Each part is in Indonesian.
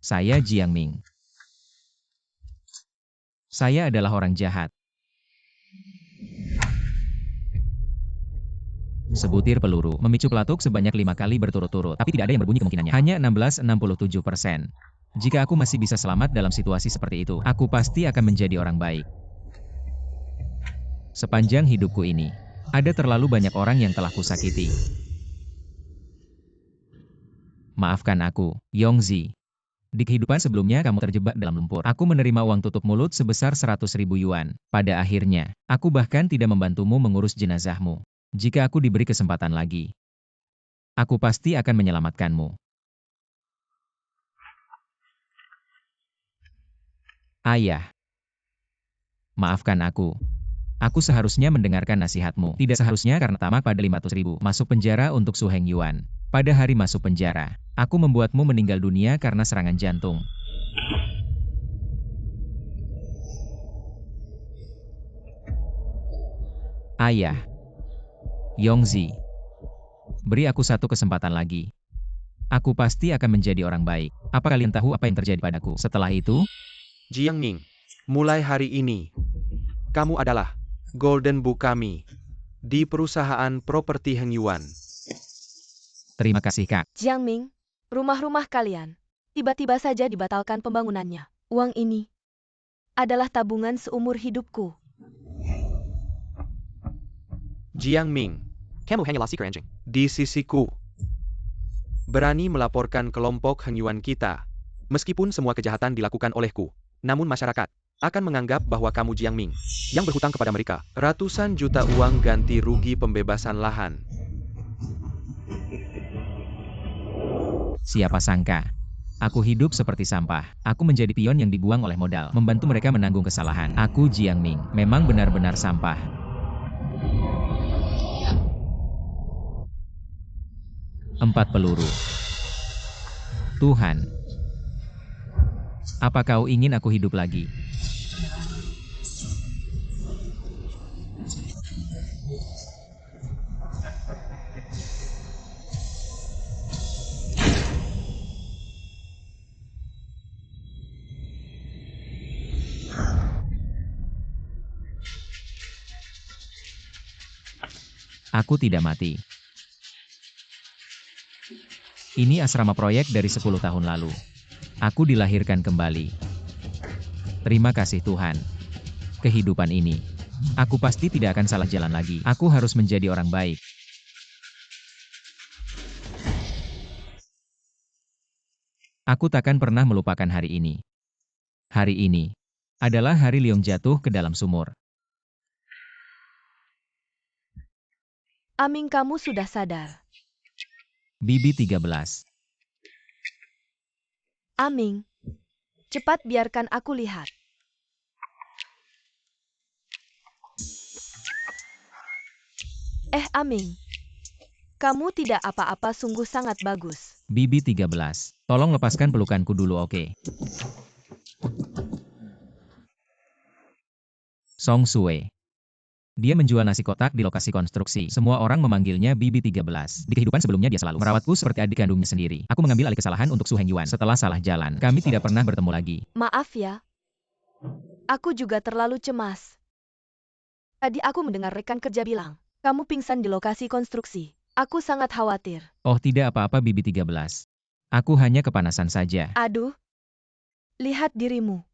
Saya Jiang Ming. Saya adalah orang jahat. Sebutir peluru memicu pelatuk sebanyak 5 kali berturut-turut, tapi tidak ada yang berbunyi kemungkinannya. Hanya 16,67%. Jika aku masih bisa selamat dalam situasi seperti itu, aku pasti akan menjadi orang baik. Sepanjang hidupku ini, ada terlalu banyak orang yang telah kusakiti. Maafkan aku, Yongzi. Di kehidupan sebelumnya kamu terjebak dalam lumpur. Aku menerima uang tutup mulut sebesar 100.000 yuan. Pada akhirnya, aku bahkan tidak membantumu mengurus jenazahmu. Jika aku diberi kesempatan lagi, aku pasti akan menyelamatkanmu. Ayah, maafkan aku. Aku seharusnya mendengarkan nasihatmu. Tidak seharusnya karena tamak pada 500.000. Masuk penjara untuk Su Heng Yuan. Pada hari masuk penjara, aku membuatmu meninggal dunia karena serangan jantung. Ayah, Yongzi, beri aku satu kesempatan lagi. Aku pasti akan menjadi orang baik. Apa kalian tahu apa yang terjadi padaku setelah itu? Jiang Ming, mulai hari ini, kamu adalah Golden Book kami di perusahaan properti Heng Yuan. Terima kasih, Kak. Jiang Ming, rumah-rumah kalian tiba-tiba saja dibatalkan pembangunannya. Uang ini adalah tabungan seumur hidupku. Jiang Ming, kamu hanyalah seekor anjing di sisiku. Berani melaporkan kelompok Heng Yuan kita. Meskipun semua kejahatan dilakukan olehku, namun masyarakat akan menganggap bahwa kamu Jiang Ming yang berhutang kepada mereka ratusan juta uang ganti rugi pembebasan lahan. Siapa sangka, aku hidup seperti sampah. Aku menjadi pion yang dibuang oleh modal, membantu mereka menanggung kesalahan. Aku Jiang Ming, memang benar-benar sampah. 4 peluru. Tuhan, apa kau ingin aku hidup lagi? Aku tidak mati. Ini asrama proyek dari 10 tahun lalu. Aku dilahirkan kembali. Terima kasih Tuhan. Kehidupan ini, aku pasti tidak akan salah jalan lagi. Aku harus menjadi orang baik. Aku takkan pernah melupakan hari ini. Hari ini adalah hari Leong jatuh ke dalam sumur. Aming, kamu sudah sadar. Bibi 13. Aming, cepat biarkan aku lihat. Aming, kamu tidak apa-apa, sungguh sangat bagus. Bibi 13. Tolong lepaskan pelukanku dulu, oke? Song Sue. Dia menjual nasi kotak di lokasi konstruksi. Semua orang memanggilnya Bibi 13. Di kehidupan sebelumnya dia selalu merawatku seperti adik kandungnya sendiri. Aku mengambil alih kesalahan untuk Su Heng Yuan. Setelah salah jalan, kami tidak pernah bertemu lagi. Maaf ya. Aku juga terlalu cemas. Tadi aku mendengar rekan kerja bilang, kamu pingsan di lokasi konstruksi. Aku sangat khawatir. Oh tidak apa-apa Bibi 13. Aku hanya kepanasan saja. Aduh. Lihat dirimu.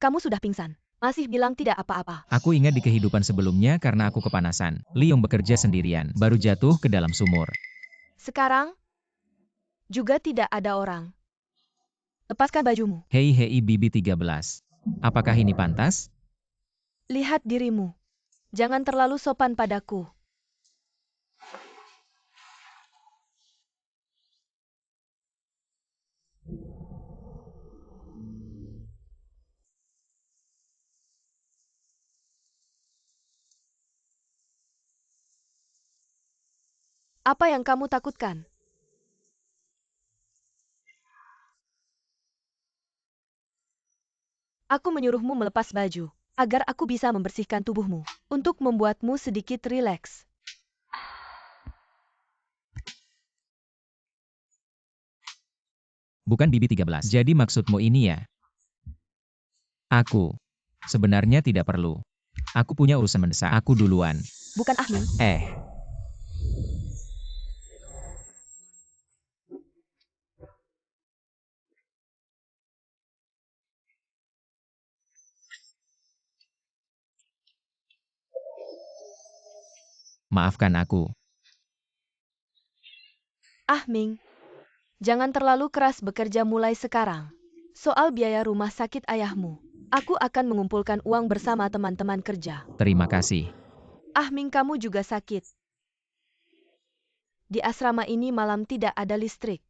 Kamu sudah pingsan. Masih bilang tidak apa-apa. Aku ingat di kehidupan sebelumnya karena aku kepanasan. Leong bekerja sendirian, baru jatuh ke dalam sumur. Sekarang, juga tidak ada orang. Lepaskan bajumu. Hei Bibi 13. Apakah ini pantas? Lihat dirimu. Jangan terlalu sopan padaku. Apa yang kamu takutkan? Aku menyuruhmu melepas baju, agar aku bisa membersihkan tubuhmu, untuk membuatmu sedikit rileks. bukan BB-13. Jadi maksudmu ini ya? Aku. Sebenarnya tidak perlu. Aku punya urusan mendesak. Aku duluan. Bukan Ah Ming. Maafkan aku. Ah Ming, jangan terlalu keras bekerja mulai sekarang. Soal biaya rumah sakit ayahmu, aku akan mengumpulkan uang bersama teman-teman kerja. Terima kasih. Ah Ming, kamu juga sakit. Di asrama ini malam tidak ada listrik.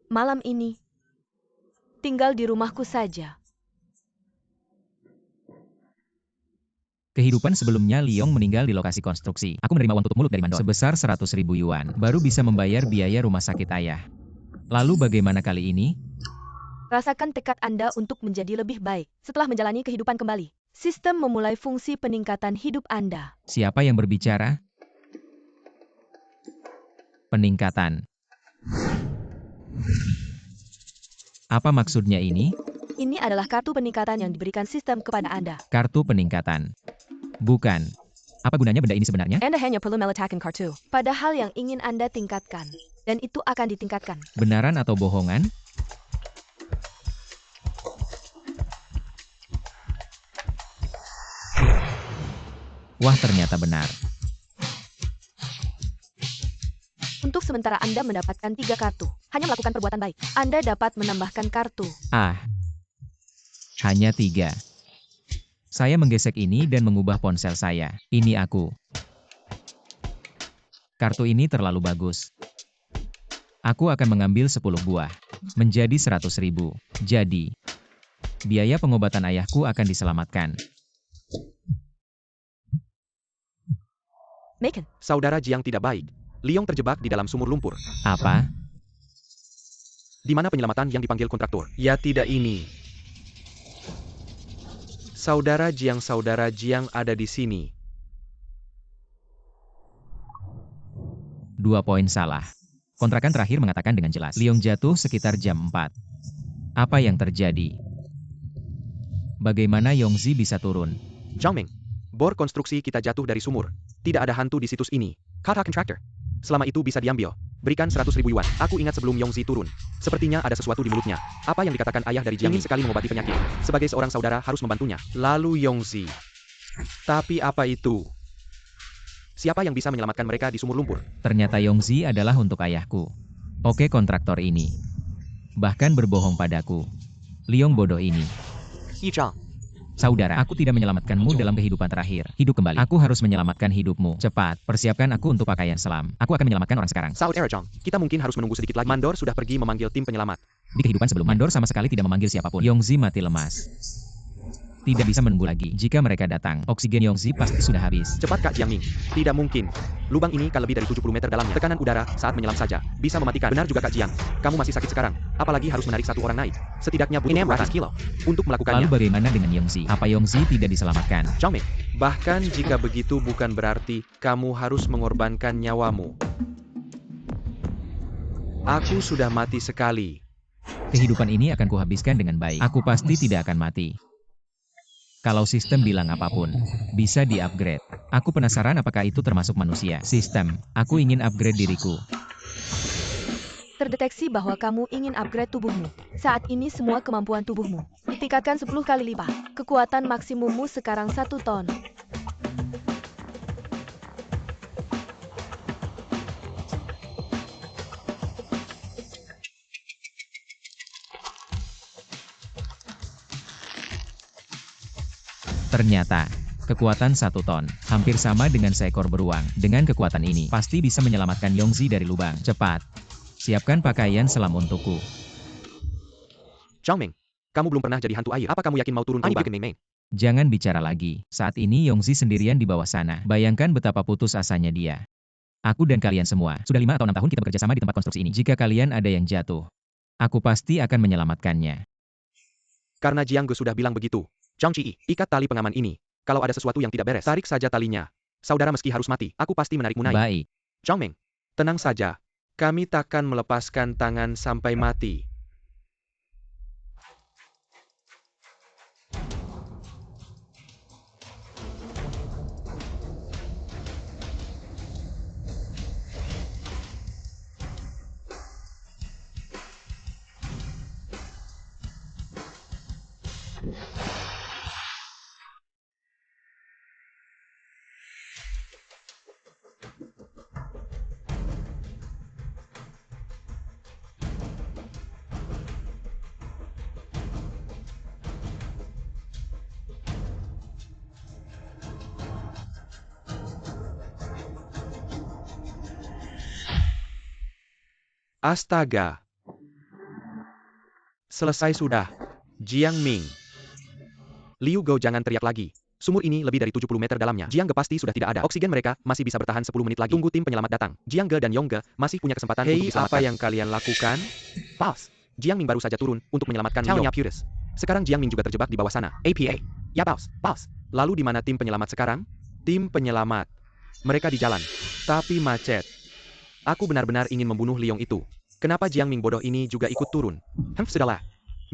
Malam ini, tinggal di rumahku saja. Kehidupan sebelumnya Liong meninggal di lokasi konstruksi. Aku menerima uang tutup mulut dari mandor sebesar 100.000 yuan. Baru bisa membayar biaya rumah sakit ayah. Lalu bagaimana kali ini? Rasakan tekad Anda untuk menjadi lebih baik setelah menjalani kehidupan kembali. Sistem memulai fungsi peningkatan hidup Anda. Siapa yang berbicara? Peningkatan. Apa maksudnya ini? Ini adalah kartu peningkatan yang diberikan sistem kepada Anda. Kartu peningkatan. Bukan. Apa gunanya benda ini sebenarnya? Anda hanya perlu meletakkan kartu pada hal yang ingin Anda tingkatkan. Dan itu akan ditingkatkan. Benaran atau bohongan? Wah, ternyata benar. Untuk sementara Anda mendapatkan 3 kartu. Hanya melakukan perbuatan baik. Anda dapat menambahkan kartu. Hanya 3. Saya menggesek ini dan mengubah ponsel saya. Ini aku. Kartu ini terlalu bagus. Aku akan mengambil 10 buah. Menjadi 100.000. Jadi, biaya pengobatan ayahku akan diselamatkan. Macon. Saudara Jiang tidak baik. Liong terjebak di dalam sumur lumpur. Apa? Di mana penyelamatan yang dipanggil kontraktor? Ya tidak ini. Saudara Jiang ada di sini. 2 poin salah. Kontrakan terakhir mengatakan dengan jelas. Liong jatuh sekitar jam 4. Apa yang terjadi? Bagaimana Yongzi bisa turun? Zhang Ming, bor konstruksi kita jatuh dari sumur. Tidak ada hantu di situs ini. Kata kontraktor. Selama itu bisa diambil. Berikan 100.000 yuan. Aku ingat sebelum Yongzi turun. Sepertinya ada sesuatu di mulutnya. Apa yang dikatakan ayah dari Jiang ingin sekali mengobati penyakit. Sebagai seorang saudara harus membantunya. Lalu Yongzi. Tapi apa itu? Siapa yang bisa menyelamatkan mereka di sumur lumpur? Ternyata Yongzi adalah untuk ayahku. Oke, kontraktor ini. Bahkan berbohong padaku. Liong bodoh ini. Yichang. Saudara, aku tidak menyelamatkanmu dalam kehidupan terakhir. Hidup kembali. Aku harus menyelamatkan hidupmu. Cepat, persiapkan aku untuk pakaian selam. Aku akan menyelamatkan orang sekarang. Saud Erajong. Kita mungkin harus menunggu sedikit lagi. Mandor sudah pergi memanggil tim penyelamat. Di kehidupan sebelum Mandor sama sekali tidak memanggil siapapun. Yongzi mati lemas. Tidak bisa menunggu lagi. Jika mereka datang, oksigen Yongzi pasti sudah habis. Cepat Kak Jiang Ming. Tidak mungkin. Lubang ini kan lebih dari 70 meter dalamnya. Tekanan udara saat menyelam saja bisa mematikan. Benar juga Kak Jiang. Kamu masih sakit sekarang. Apalagi harus menarik satu orang naik. Setidaknya butuh 200 kilo. Untuk melakukannya. Lalu bagaimana dengan Yongzi? Apa Yongzi tidak diselamatkan? Zhang Ming. Bahkan jika begitu bukan berarti kamu harus mengorbankan nyawamu. Aku sudah mati sekali. Kehidupan ini akan kuhabiskan dengan baik. Aku pasti tidak akan mati. Kalau sistem bilang apapun, bisa di-upgrade. Aku penasaran apakah itu termasuk manusia. Sistem, aku ingin upgrade diriku. Terdeteksi bahwa kamu ingin upgrade tubuhmu. Saat ini semua kemampuan tubuhmu ditingkatkan 10 kali lipat. Kekuatan maksimummu sekarang 1 ton. Ternyata, kekuatan 1 ton, hampir sama dengan seekor beruang. Dengan kekuatan ini, pasti bisa menyelamatkan Yongzi dari lubang. Cepat, siapkan pakaian selam untukku. Zhang Ming, kamu belum pernah jadi hantu air. Apa kamu yakin mau turun ke lubang? Jangan bicara lagi. Saat ini Yongzi sendirian di bawah sana. Bayangkan betapa putus asanya dia. Aku dan kalian semua, sudah 5 atau 6 tahun kita bekerja sama di tempat konstruksi ini. Jika kalian ada yang jatuh, aku pasti akan menyelamatkannya. Karena Jiang Ge sudah bilang begitu. Zhang Qi, ikat tali pengaman ini. Kalau ada sesuatu yang tidak beres, tarik saja talinya. Saudara meski harus mati, aku pasti menarikmu naik. Baik. Zhangming, tenang saja. Kami takkan melepaskan tangan sampai mati. Astaga. Selesai sudah. Jiang Ming. Liu Gou, jangan teriak lagi. Sumur ini lebih dari 70 meter dalamnya. Jiang Ge pasti sudah tidak ada. Oksigen mereka masih bisa bertahan 10 menit lagi. Tunggu tim penyelamat datang. Jiang Ge dan Yong Ge masih punya kesempatan untuk diselamatkan. Apa yang kalian lakukan? Pause. Jiang Ming baru saja turun untuk menyelamatkan Liu. Sekarang Jiang Ming juga terjebak di bawah sana. APA. Ya, pause. Lalu di mana tim penyelamat sekarang? Tim penyelamat. Mereka di jalan. Tapi macet. Aku benar-benar ingin membunuh Liong itu. Kenapa Jiang Ming bodoh ini juga ikut turun? Sudahlah.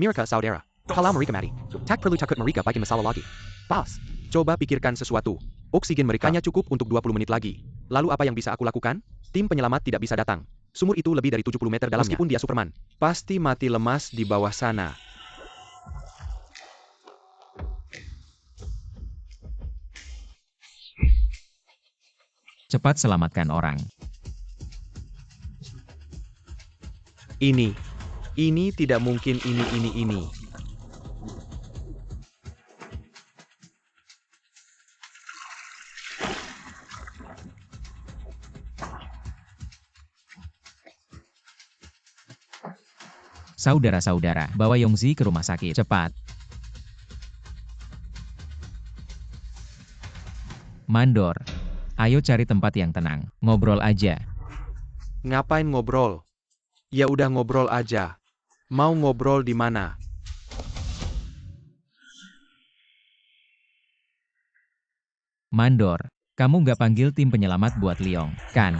Mirka saudara. Kalau mereka mati, tak perlu takut mereka bikin masalah lagi. Pause. Coba pikirkan sesuatu. Oksigen mereka hanya cukup untuk 20 menit lagi. Lalu apa yang bisa aku lakukan? Tim penyelamat tidak bisa datang. Sumur itu lebih dari 70 meter dalamnya. Meskipun dia Superman, pasti mati lemas di bawah sana. Cepat selamatkan orang. Ini tidak mungkin ini. Saudara-saudara, bawa Yongzi ke rumah sakit. Cepat. Mandor. Ayo cari tempat yang tenang. Ngobrol aja. Ngapain ngobrol? Ya udah ngobrol aja. Mau ngobrol di mana? Mandor. Kamu nggak panggil tim penyelamat buat Liong, kan?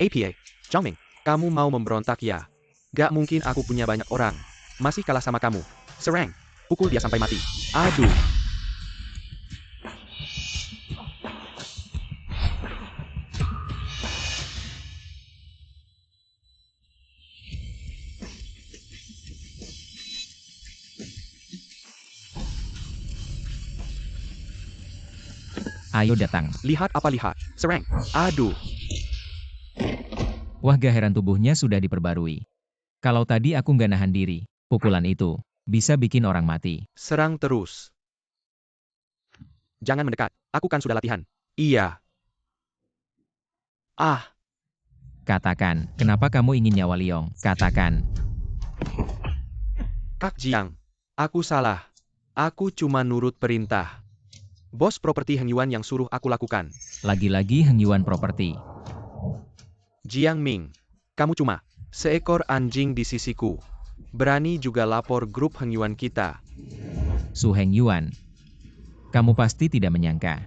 APA, Zhangming, kamu mau memberontak ya? Gak mungkin aku punya banyak orang. Masih kalah sama kamu. Serang. Pukul dia sampai mati. Aduh. Ayo datang. Lihat apa lihat? Serang. Aduh. Wah, gaheran tubuhnya sudah diperbarui. Kalau tadi aku nggak nahan diri, pukulan itu bisa bikin orang mati. Serang terus. Jangan mendekat. Aku kan sudah latihan. Iya. Katakan, kenapa kamu ingin nyawa Liong? Katakan. Kak Jiang. Aku salah. Aku cuma nurut perintah. Bos properti Heng Yuan yang suruh aku lakukan. Lagi-lagi Heng Yuan Property. Jiang Ming. Kamu cuma seekor anjing di sisiku. Berani juga lapor grup Heng Yuan kita. Su Heng Yuan. Kamu pasti tidak menyangka.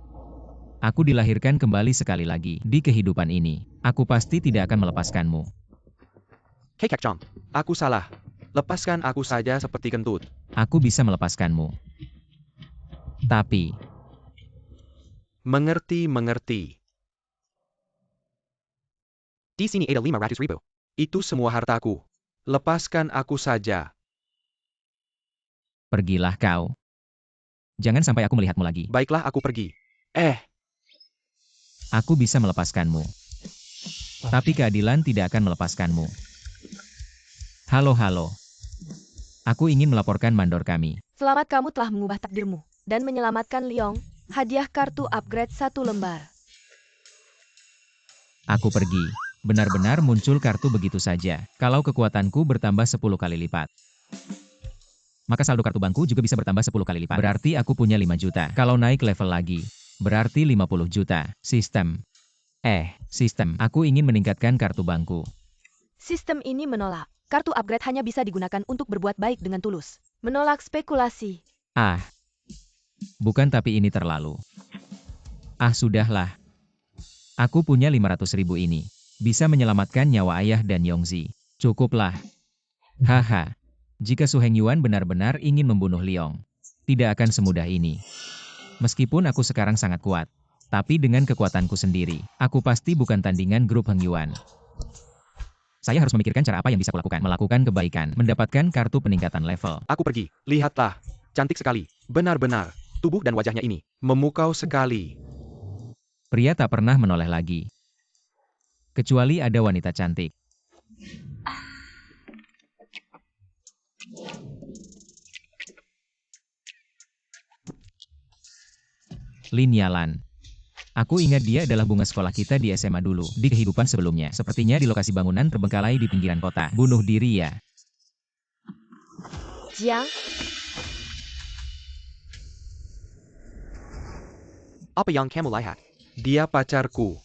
Aku dilahirkan kembali sekali lagi di kehidupan ini. Aku pasti tidak akan melepaskanmu. Hei Kak Chong. Aku salah. Lepaskan aku saja seperti kentut. Aku bisa melepaskanmu. Tapi, Mengerti. Di sini ada 500.000. Itu semua hartaku. Lepaskan aku saja. pergilah kau. Jangan sampai aku melihatmu lagi. Baiklah aku pergi. Aku bisa melepaskanmu. Tapi keadilan tidak akan melepaskanmu. Halo. Aku ingin melaporkan mandor kami. Selamat, kamu telah mengubah takdirmu dan menyelamatkan Liong. Hadiah kartu upgrade 1 lembar. Aku pergi. Benar-benar muncul kartu begitu saja. Kalau kekuatanku bertambah 10 kali lipat, maka saldo kartu bankku juga bisa bertambah 10 kali lipat. Berarti aku punya 5 juta. Kalau naik level lagi, berarti 50 juta. Sistem. Aku ingin meningkatkan kartu bankku. Sistem ini menolak. Kartu upgrade hanya bisa digunakan untuk berbuat baik dengan tulus. Menolak spekulasi. Bukan, tapi ini terlalu. Sudahlah. Aku punya 500.000 ini. Bisa menyelamatkan nyawa ayah dan Yongzi. Cukuplah. Haha. Jika Su Hengyuan benar-benar ingin membunuh Liong, tidak akan semudah ini. Meskipun aku sekarang sangat kuat, tapi dengan kekuatanku sendiri, aku pasti bukan tandingan grup Hengyuan. Saya harus memikirkan cara apa yang bisa kulakukan. Melakukan kebaikan, mendapatkan kartu peningkatan level. Aku pergi. Lihatlah. Cantik sekali. Benar-benar. Tubuh dan wajahnya ini memukau sekali. Pria tak pernah menoleh lagi. Kecuali ada wanita cantik. Lin Yalan. Aku ingat dia adalah bunga sekolah kita di SMA dulu, di kehidupan sebelumnya. Sepertinya di lokasi bangunan terbengkalai di pinggiran kota. Bunuh diri ya. Jiang, Apa yang kamu lihat? Dia pacarku.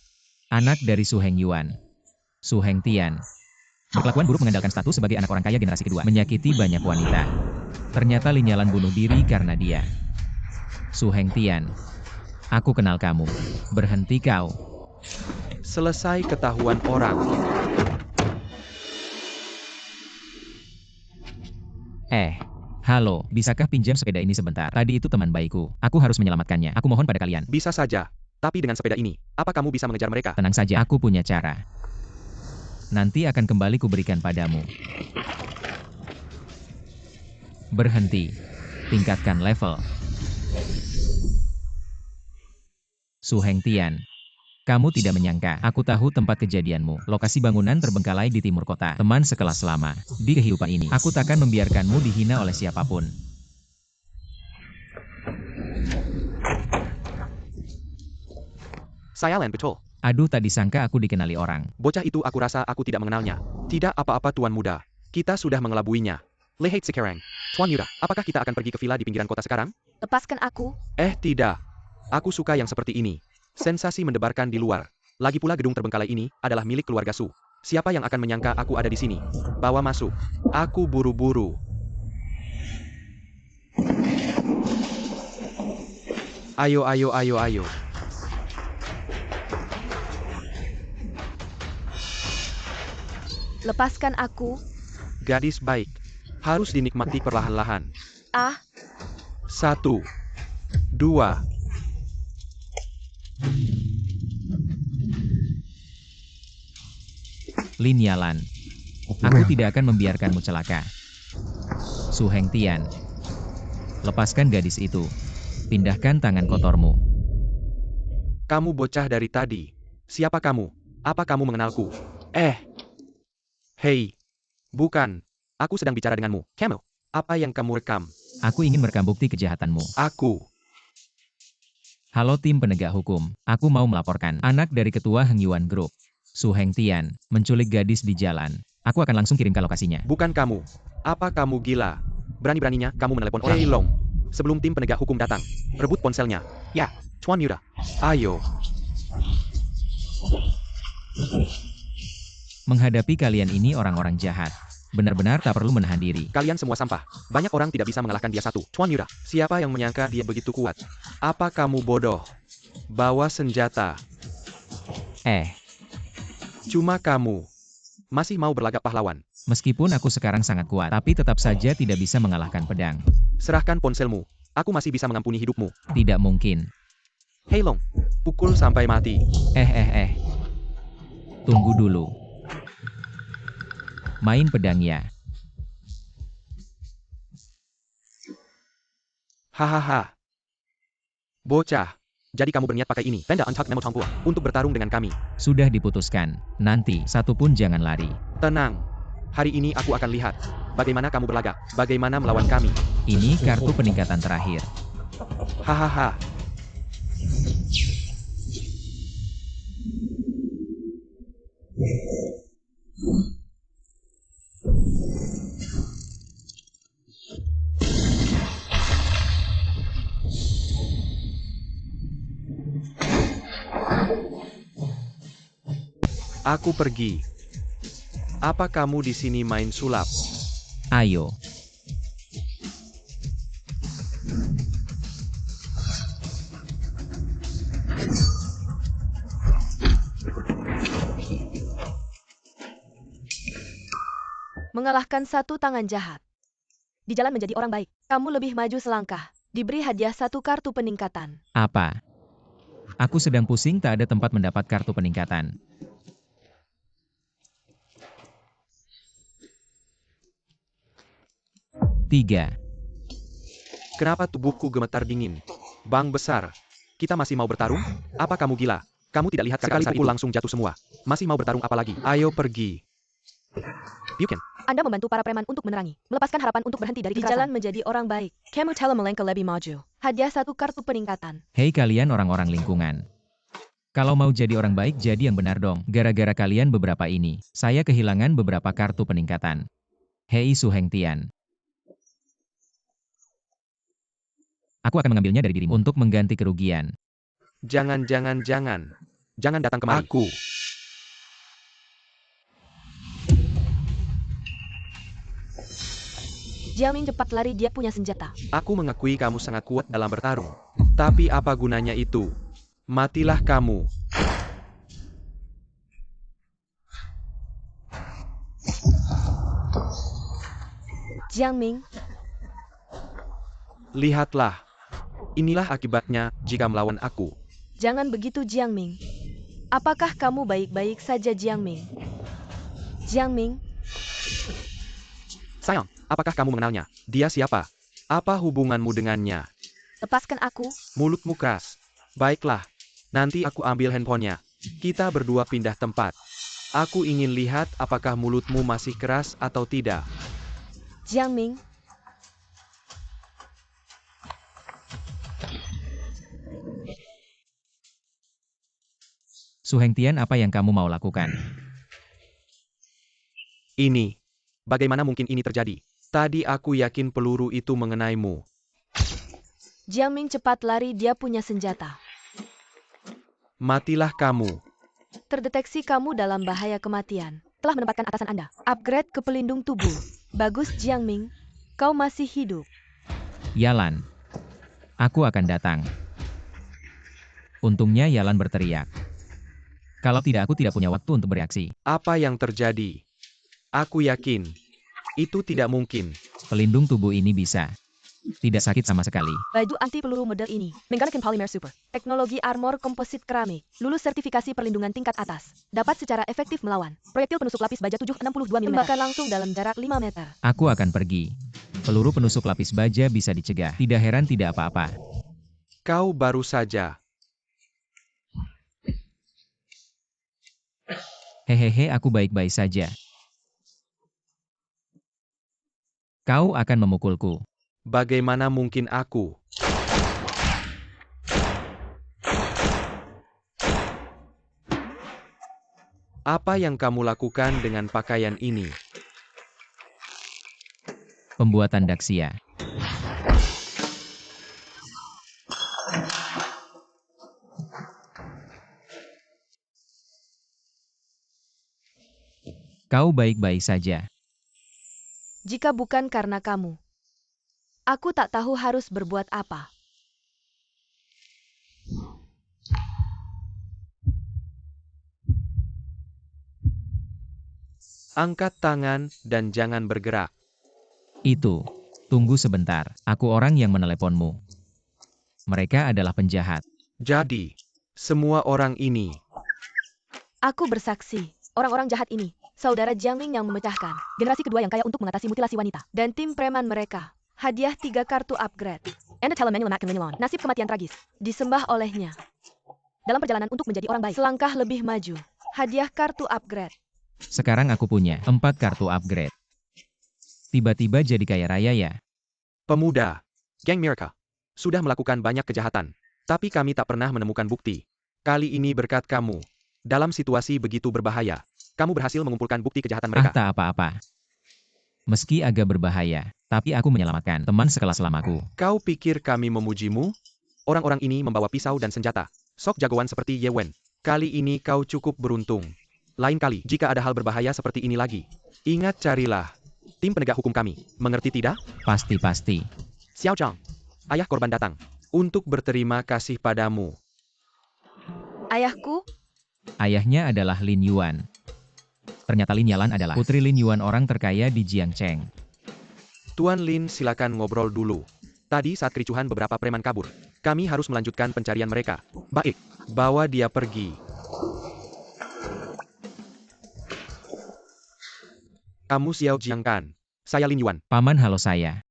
Anak dari Su Hengyuan. Su Hengtian. Berkelakuan buruk mengandalkan status sebagai anak orang kaya generasi kedua. Menyakiti banyak wanita. Ternyata Lin Yalan bunuh diri karena dia. Su Hengtian. Aku kenal kamu. Berhenti kau. Selesai ketahuan orang. Halo, bisakah pinjam sepeda ini sebentar? Tadi itu teman baikku. Aku harus menyelamatkannya. Aku mohon pada kalian. Bisa saja. Tapi dengan sepeda ini, apa kamu bisa mengejar mereka? Tenang saja, aku punya cara. Nanti akan kembali kuberikan padamu. Berhenti. Tingkatkan level. Su Hengtian. Kamu tidak menyangka, aku tahu tempat kejadianmu. Lokasi bangunan terbengkalai di timur kota. Teman sekelas lama. Di kehidupan ini, aku takkan membiarkanmu dihina oleh siapapun. Saya Lan betul. Aduh, tak disangka aku dikenali orang. Bocah itu aku rasa aku tidak mengenalnya. Tidak apa-apa Tuan Muda. Kita sudah mengelabuinya. Lihat sekarang. Tuan Yura, apakah kita akan pergi ke villa di pinggiran kota sekarang? lepaskan aku. Tidak. Aku suka yang seperti ini. Sensasi mendebarkan di luar. Lagi pula gedung terbengkalai ini adalah milik keluarga Su. Siapa yang akan menyangka aku ada di sini? Bawa masuk. Aku buru-buru. Ayo. Lepaskan aku. Gadis baik. Harus dinikmati perlahan-lahan. 1, 2. Lin Yalan. Aku tidak akan membiarkanmu celaka. Su Hengtian. Lepaskan gadis itu. Pindahkan tangan kotormu. Kamu bocah dari tadi. Siapa kamu? Apa kamu mengenalku? Hei. Bukan. Aku sedang bicara denganmu. Kamu. Apa yang kamu rekam? Aku ingin merekam bukti kejahatanmu. Halo tim penegak hukum. Aku mau melaporkan anak dari ketua Hengyuan Group, Su Hengtian, menculik gadis di jalan. Aku akan langsung kirim ke lokasinya. Bukan kamu. Apa kamu gila? Berani-beraninya kamu menelepon orang. Hei Long. Sebelum tim penegak hukum datang, rebut ponselnya. Ya, Tuan Yura. Ayo. Menghadapi kalian ini orang-orang jahat. Benar-benar tak perlu menahan diri. Kalian semua sampah. Banyak orang tidak bisa mengalahkan dia satu. Tuan Yura, siapa yang menyangka dia begitu kuat? Apa kamu bodoh? Bawa senjata. Cuma kamu. Masih mau berlagak pahlawan. Meskipun aku sekarang sangat kuat, tapi tetap saja tidak bisa mengalahkan pedang. Serahkan ponselmu. Aku masih bisa mengampuni hidupmu. Tidak mungkin. Hei Long, pukul sampai mati. Tunggu dulu. Main pedangnya. Hahaha. Bocah. Jadi kamu berniat pakai ini, tanda antak nemo tampua, untuk bertarung dengan kami. Sudah diputuskan. Nanti, satu pun jangan lari. Tenang. Hari ini aku akan lihat. Bagaimana kamu berlagak, bagaimana melawan kami. Ini kartu peningkatan terakhir. Hahaha. Aku pergi. Apa kamu di sini main sulap? Ayo. mengalahkan satu tangan jahat. Di jalan menjadi orang baik, kamu lebih maju selangkah. Diberi hadiah satu kartu peningkatan. Apa? Aku sedang pusing tak ada tempat mendapat kartu peningkatan. Tiga. Kenapa tubuhku gemetar dingin? Bang besar, kita masih mau bertarung? Apa kamu gila? Kamu tidak lihat sekali pukul langsung jatuh semua. Masih mau bertarung apa lagi? Ayo pergi. Pyukin. Anda membantu para preman untuk menerangi, melepaskan harapan untuk berhenti dari kekerasan. Di jalan menjadi orang baik. Kamu telah melangkah lebih maju. Hadiah satu kartu peningkatan. Hei kalian orang-orang lingkungan. Kalau mau jadi orang baik jadi yang benar dong. Gara-gara kalian beberapa ini, saya kehilangan beberapa kartu peningkatan. Hei Su Heng Tian. Aku akan mengambilnya dari dirimu untuk mengganti kerugian. Jangan datang kemari. Aku. Jiang cepat lari, dia punya senjata. Aku mengakui kamu sangat kuat dalam bertarung. Tapi apa gunanya itu? Matilah kamu. Jiang Ming. Lihatlah. Inilah akibatnya jika melawan aku. Jangan begitu Jiang Ming. Apakah kamu baik-baik saja Jiang Ming? Jiang Ming. Sayang, apakah kamu mengenalnya? Dia siapa? Apa hubunganmu dengannya? Lepaskan aku. Mulutmu keras. Baiklah. Nanti aku ambil handphonenya. Kita berdua pindah tempat. Aku ingin lihat apakah mulutmu masih keras atau tidak. Jiang Ming. Su Heng Tian, apa yang kamu mau lakukan? Ini. Bagaimana mungkin ini terjadi? Tadi aku yakin peluru itu mengenaimu. Jiang Ming cepat lari, dia punya senjata. Matilah kamu. Terdeteksi kamu dalam bahaya kematian. Telah menempatkan atasan Anda. Upgrade ke pelindung tubuh. Bagus Jiang Ming. Kau masih hidup. Yalan. Aku akan datang. Untungnya Yalan berteriak. Kalau tidak, aku tidak punya waktu untuk bereaksi. Apa yang terjadi? Aku yakin. Itu tidak mungkin. Pelindung tubuh ini bisa. Tidak sakit sama sekali. Baju anti peluru model ini menggunakan polymer super. Teknologi armor komposit keramik. Lulus sertifikasi perlindungan tingkat atas. Dapat secara efektif melawan. Proyektil penusuk lapis baja 762 mm. Tembakan langsung dalam jarak 5 meter. Aku akan pergi. Peluru penusuk lapis baja bisa dicegah. Tidak heran tidak apa-apa. Kau baru saja. Hehehe, aku baik-baik saja. Kau akan memukulku. Bagaimana mungkin aku? Apa yang kamu lakukan dengan pakaian ini? Pembuatan Daxia. Kau baik-baik saja. Jika bukan karena kamu, aku tak tahu harus berbuat apa. Angkat tangan dan jangan bergerak. Itu. Tunggu sebentar. Aku orang yang meneleponmu. Mereka adalah penjahat. Jadi, semua orang ini. Aku bersaksi, orang-orang jahat ini, saudara Jiang Ming yang memecahkan generasi kedua yang kaya untuk mengatasi mutilasi wanita. Dan tim preman mereka. Hadiah 3 kartu upgrade. And a telemanual Macmillan. Nasib kematian tragis. Disembah olehnya. Dalam perjalanan untuk menjadi orang baik. Selangkah lebih maju. Hadiah kartu upgrade. Sekarang aku punya 4 kartu upgrade. Tiba-tiba jadi kaya raya ya. Pemuda, geng Mirka, sudah melakukan banyak kejahatan. Tapi kami tak pernah menemukan bukti. Kali ini berkat kamu. Dalam situasi begitu berbahaya, kamu berhasil mengumpulkan bukti kejahatan mereka. Tak apa-apa. Meski agak berbahaya, tapi aku menyelamatkan teman sekelas lamaku. Kau pikir kami memujimu? Orang-orang ini membawa pisau dan senjata. Sok jagoan seperti Ye Wen. Kali ini kau cukup beruntung. Lain kali, jika ada hal berbahaya seperti ini lagi, ingat carilah tim penegak hukum kami. Mengerti tidak? Pasti. Xiao Zhang, ayah korban datang untuk berterima kasih padamu. Ayahku? Ayahnya adalah Lin Yuan. Ternyata Lin Yalan adalah Putri Lin Yuan, orang terkaya di Jiangcheng. Tuan Lin, silakan ngobrol dulu. Tadi saat kericuhan beberapa preman kabur. Kami harus melanjutkan pencarian mereka. Baik, bawa dia pergi. Kamu Xiao Jiang kan? Saya Lin Yuan. Paman, halo saya.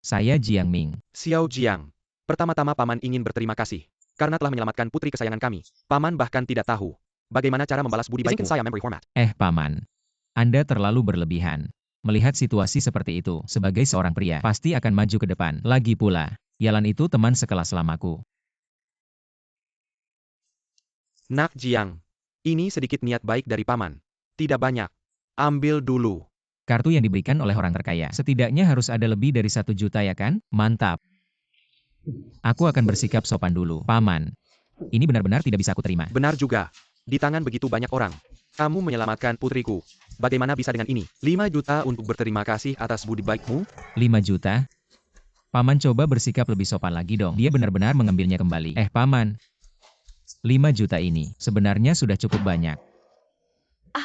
Saya Jiang Ming. Xiao Jiang. Pertama-tama Paman ingin berterima kasih. Karena telah menyelamatkan putri kesayangan kami. Paman bahkan tidak tahu bagaimana cara membalas budi baikmu. Saya memory format. Paman. Anda terlalu berlebihan. Melihat situasi seperti itu, sebagai seorang pria, pasti akan maju ke depan. Lagi pula, Yalan itu teman sekelas lamaku. Nak Jiang. Ini sedikit niat baik dari Paman. Tidak banyak. Ambil dulu. Kartu yang diberikan oleh orang terkaya, setidaknya harus ada lebih dari 1 juta ya kan? Mantap. Aku akan bersikap sopan dulu. Paman. Ini benar-benar tidak bisa aku terima. Benar juga. Di tangan begitu banyak orang. Kamu menyelamatkan putriku. Bagaimana bisa dengan ini? 5 juta untuk berterima kasih atas budi baikmu? 5 juta? Paman coba bersikap lebih sopan lagi dong. Dia benar-benar mengambilnya kembali. Paman. 5 juta ini sebenarnya sudah cukup banyak.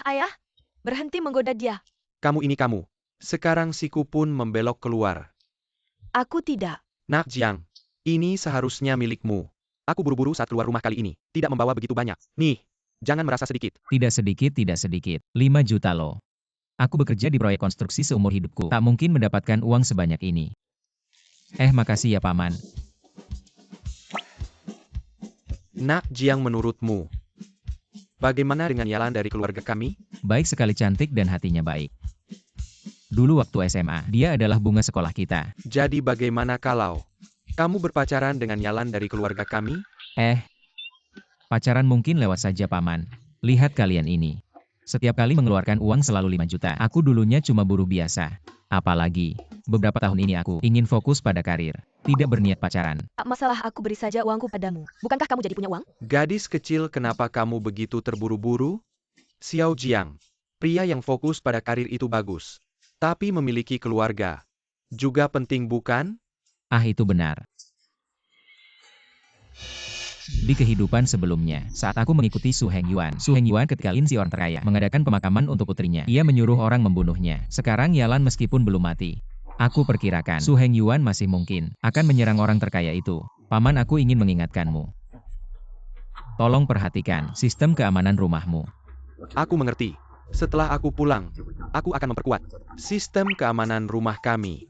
Ayah, berhenti menggoda dia. Kamu. Sekarang siku pun membelok keluar. Aku tidak. Nak Jiang, ini seharusnya milikmu. Aku buru-buru saat keluar rumah kali ini. Tidak membawa begitu banyak. Nih, jangan merasa sedikit. Tidak sedikit. 5 juta loh. Aku bekerja di proyek konstruksi seumur hidupku. Tak mungkin mendapatkan uang sebanyak ini. Makasih ya Paman. Nak Jiang, menurutmu bagaimana dengan Yalan dari keluarga kami? Baik sekali, cantik dan hatinya baik. Dulu waktu SMA, dia adalah bunga sekolah kita. Jadi bagaimana kalau kamu berpacaran dengan Yalan dari keluarga kami? Pacaran mungkin lewat saja Paman. Lihat kalian ini. Setiap kali mengeluarkan uang selalu 5 juta. Aku dulunya cuma buruh biasa. Apalagi, beberapa tahun ini aku ingin fokus pada karir. Tidak berniat pacaran. Tak masalah, aku beri saja uangku padamu. Bukankah kamu jadi punya uang? Gadis kecil, kenapa kamu begitu terburu-buru? Xiao Jiang, pria yang fokus pada karir itu bagus. Tapi memiliki keluarga juga penting, bukan? Itu benar. Di kehidupan sebelumnya, saat aku mengikuti Su Hengyuan ketika Lin si orang terkaya mengadakan pemakaman untuk putrinya, ia menyuruh orang membunuhnya. Sekarang Yalan meskipun belum mati. Aku perkirakan Su Hengyuan masih mungkin akan menyerang orang terkaya itu. Paman, aku ingin mengingatkanmu. Tolong perhatikan sistem keamanan rumahmu. Aku mengerti. Setelah aku pulang, aku akan memperkuat sistem keamanan rumah kami.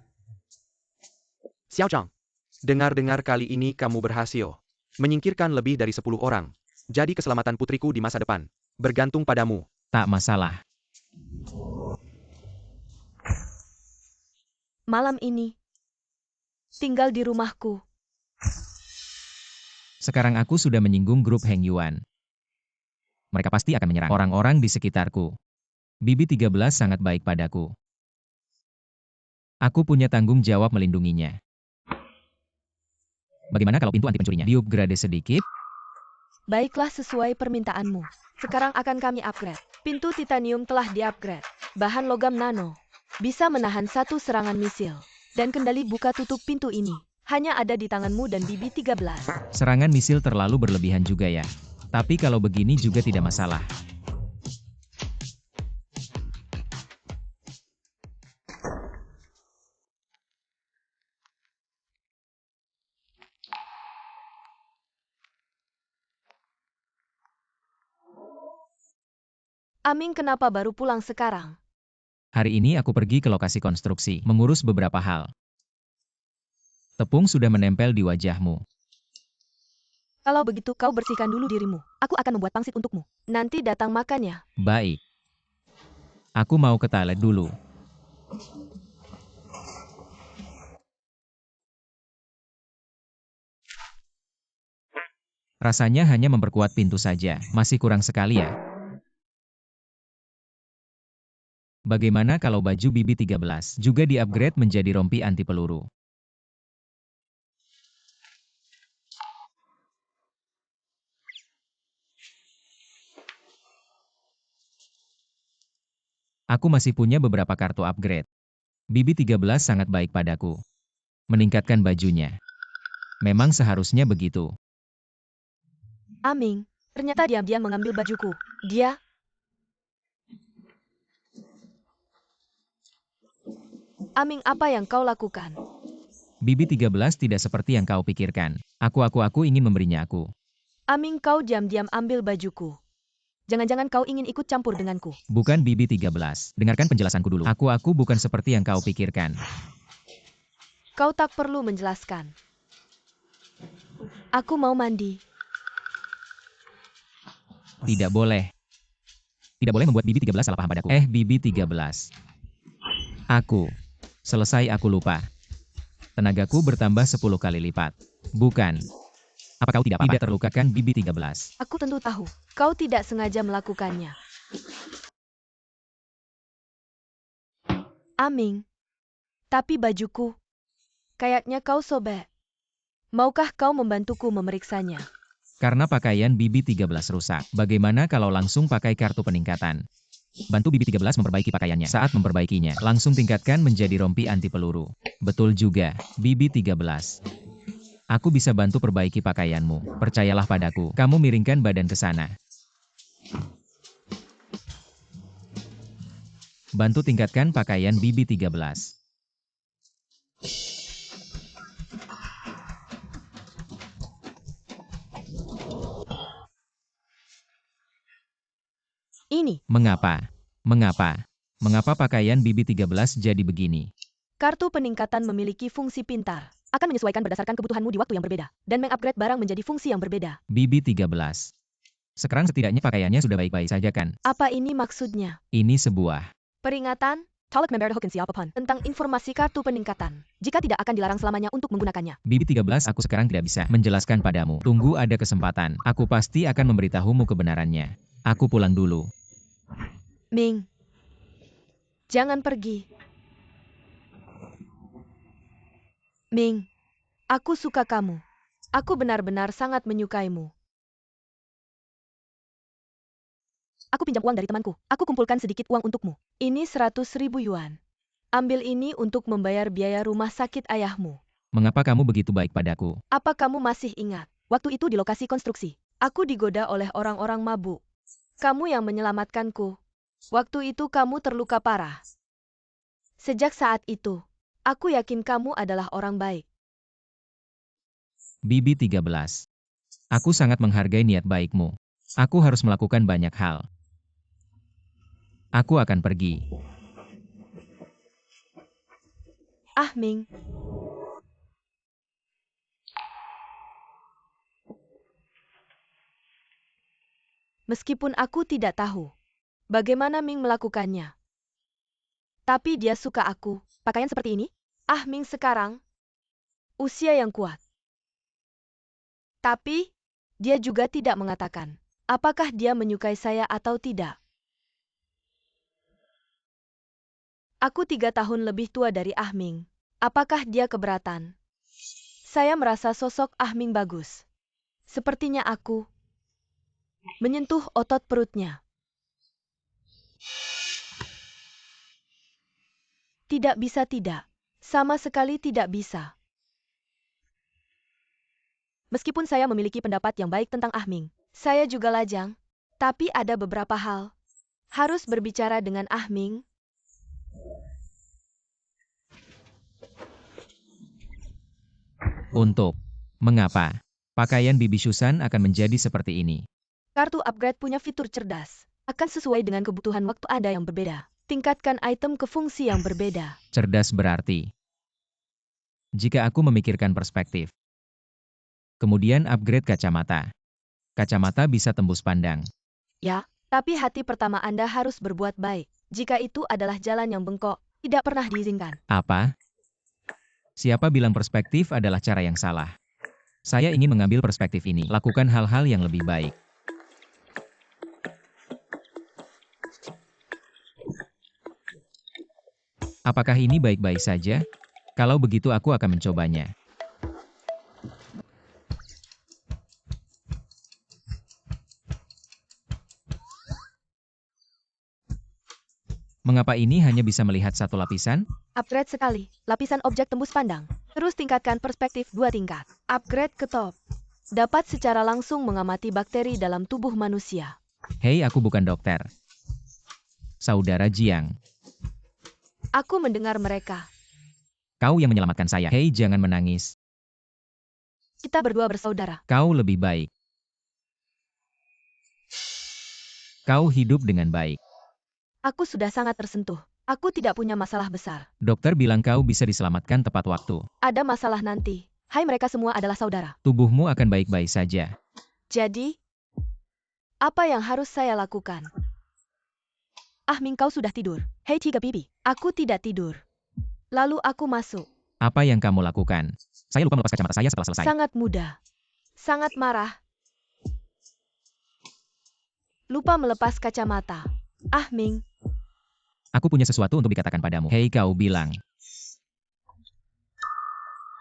Xiao Zhang, dengar-dengar kali ini kamu berhasil menyingkirkan lebih dari 10 orang. Jadi keselamatan putriku di masa depan bergantung padamu. Tak masalah. Malam ini, tinggal di rumahku. Sekarang aku sudah menyinggung grup Hengyuan. Mereka pasti akan menyerang orang-orang di sekitarku. Bibi 13 sangat baik padaku. Aku punya tanggung jawab melindunginya. Bagaimana kalau pintu anti pencurinya di-upgrade sedikit? Baiklah, sesuai permintaanmu. Sekarang akan kami upgrade. Pintu titanium telah di-upgrade. Bahan logam nano. Bisa menahan 1 serangan misil. Dan kendali buka tutup pintu ini hanya ada di tanganmu dan Bibi 13. Serangan misil terlalu berlebihan juga ya. Tapi kalau begini juga tidak masalah. Aming, kenapa baru pulang sekarang? Hari ini aku pergi ke lokasi konstruksi, mengurus beberapa hal. Tepung sudah menempel di wajahmu. Kalau begitu kau bersihkan dulu dirimu. Aku akan membuat pangsit untukmu. Nanti datang makan ya. Baik. Aku mau ke toilet dulu. Rasanya hanya memperkuat pintu saja, masih kurang sekali ya. Bagaimana kalau baju Bibi 13 juga di-upgrade menjadi rompi anti peluru? Aku masih punya beberapa kartu upgrade. Bibi 13 sangat baik padaku. Meningkatkan bajunya. Memang seharusnya begitu. Aming, ternyata diam-diam mengambil bajuku. Dia Aming, apa yang kau lakukan? BB-13 tidak seperti yang kau pikirkan. Aku ingin memberinya aku. Aming, kau diam-diam ambil bajuku. Jangan-jangan kau ingin ikut campur denganku. Bukan BB-13. Dengarkan penjelasanku dulu. Aku bukan seperti yang kau pikirkan. Kau tak perlu menjelaskan. Aku mau mandi. Tidak boleh. Tidak boleh membuat BB-13 salah paham padaku. BB-13. Selesai aku lupa. Tenagaku bertambah 10 kali lipat. Bukan. Apa kau tidak terlukakan BB-13? Aku tentu tahu. Kau tidak sengaja melakukannya. Aming. Tapi bajuku. Kayaknya kau sobek. Maukah kau membantuku memeriksanya? Karena pakaian BB-13 rusak. Bagaimana kalau langsung pakai kartu peningkatan? Bantu BB-13 memperbaiki pakaiannya. Saat memperbaikinya, langsung tingkatkan menjadi rompi anti peluru. Betul juga, BB-13. Aku bisa bantu perbaiki pakaianmu. Percayalah padaku. Kamu miringkan badan ke sana. Bantu tingkatkan pakaian BB-13. Ini. Mengapa pakaian BB-13 jadi begini? Kartu peningkatan memiliki fungsi pintar. Akan menyesuaikan berdasarkan kebutuhanmu di waktu yang berbeda. Dan mengupgrade barang menjadi fungsi yang berbeda. BB-13. Sekarang setidaknya pakaiannya sudah baik-baik saja kan? Apa ini maksudnya? Ini sebuah Peringatan, tolak memberitahukan siapapun tentang informasi kartu peningkatan. Jika tidak akan dilarang selamanya untuk menggunakannya. BB-13 aku sekarang tidak bisa menjelaskan padamu. Tunggu ada kesempatan. Aku pasti akan memberitahumu kebenarannya. Aku pulang dulu. Ming. Jangan pergi. Ming. Aku suka kamu. Aku benar-benar sangat menyukaimu. Aku pinjam uang dari temanku. Aku kumpulkan sedikit uang untukmu. Ini 100.000 yuan. Ambil ini untuk membayar biaya rumah sakit ayahmu. Mengapa kamu begitu baik padaku? Apa kamu masih ingat? Waktu itu di lokasi konstruksi. Aku digoda oleh orang-orang mabuk. Kamu yang menyelamatkanku. Waktu itu kamu terluka parah. Sejak saat itu, aku yakin kamu adalah orang baik. BB-13. Aku sangat menghargai niat baikmu. Aku harus melakukan banyak hal. Aku akan pergi. Ming. Meskipun aku tidak tahu bagaimana Ming melakukannya. Tapi dia suka aku. Pakaian seperti ini? Ming sekarang usia yang kuat. Tapi dia juga tidak mengatakan apakah dia menyukai saya atau tidak. Aku 3 tahun lebih tua dari Ming. Apakah dia keberatan? Saya merasa sosok Ming bagus. Sepertinya aku menyentuh otot perutnya. Tidak bisa tidak. Sama sekali tidak bisa. Meskipun saya memiliki pendapat yang baik tentang Ming, saya juga lajang. Tapi ada beberapa hal. Harus berbicara dengan Ming. Mengapa pakaian Bibi Susan akan menjadi seperti ini? Kartu upgrade punya fitur cerdas. Akan sesuai dengan kebutuhan waktu Anda yang berbeda. Tingkatkan item ke fungsi yang berbeda. Cerdas berarti. Jika aku memikirkan perspektif. Kemudian upgrade kacamata. Kacamata bisa tembus pandang. Ya, tapi hati pertama Anda harus berbuat baik. Jika itu adalah jalan yang bengkok, tidak pernah diizinkan. Apa? Siapa bilang perspektif adalah cara yang salah? Saya ingin mengambil perspektif ini. Lakukan hal-hal yang lebih baik. Apakah ini baik-baik saja? Kalau begitu aku akan mencobanya. Mengapa ini hanya bisa melihat satu lapisan? Upgrade sekali. Lapisan objek tembus pandang. Terus tingkatkan perspektif 2 tingkat. Upgrade ke top. Dapat secara langsung mengamati bakteri dalam tubuh manusia. Hei, aku bukan dokter. Saudara Jiang. Aku mendengar mereka. Kau yang menyelamatkan saya. Hei, jangan menangis. Kita berdua bersaudara. Kau lebih baik. Kau hidup dengan baik. Aku sudah sangat tersentuh. Aku tidak punya masalah besar. Dokter bilang kau bisa diselamatkan tepat waktu. Ada masalah nanti. Hai, mereka semua adalah saudara. Tubuhmu akan baik-baik saja. Jadi, apa yang harus saya lakukan? Ah Ming, kau sudah tidur. Hei Tiga Bibi, aku tidak tidur. Lalu aku masuk. Apa yang kamu lakukan? Saya lupa melepas kacamata saya setelah selesai. Sangat mudah. Sangat marah. Lupa melepas kacamata. Ah Ming, Aku punya sesuatu untuk dikatakan padamu. Hei, kau bilang.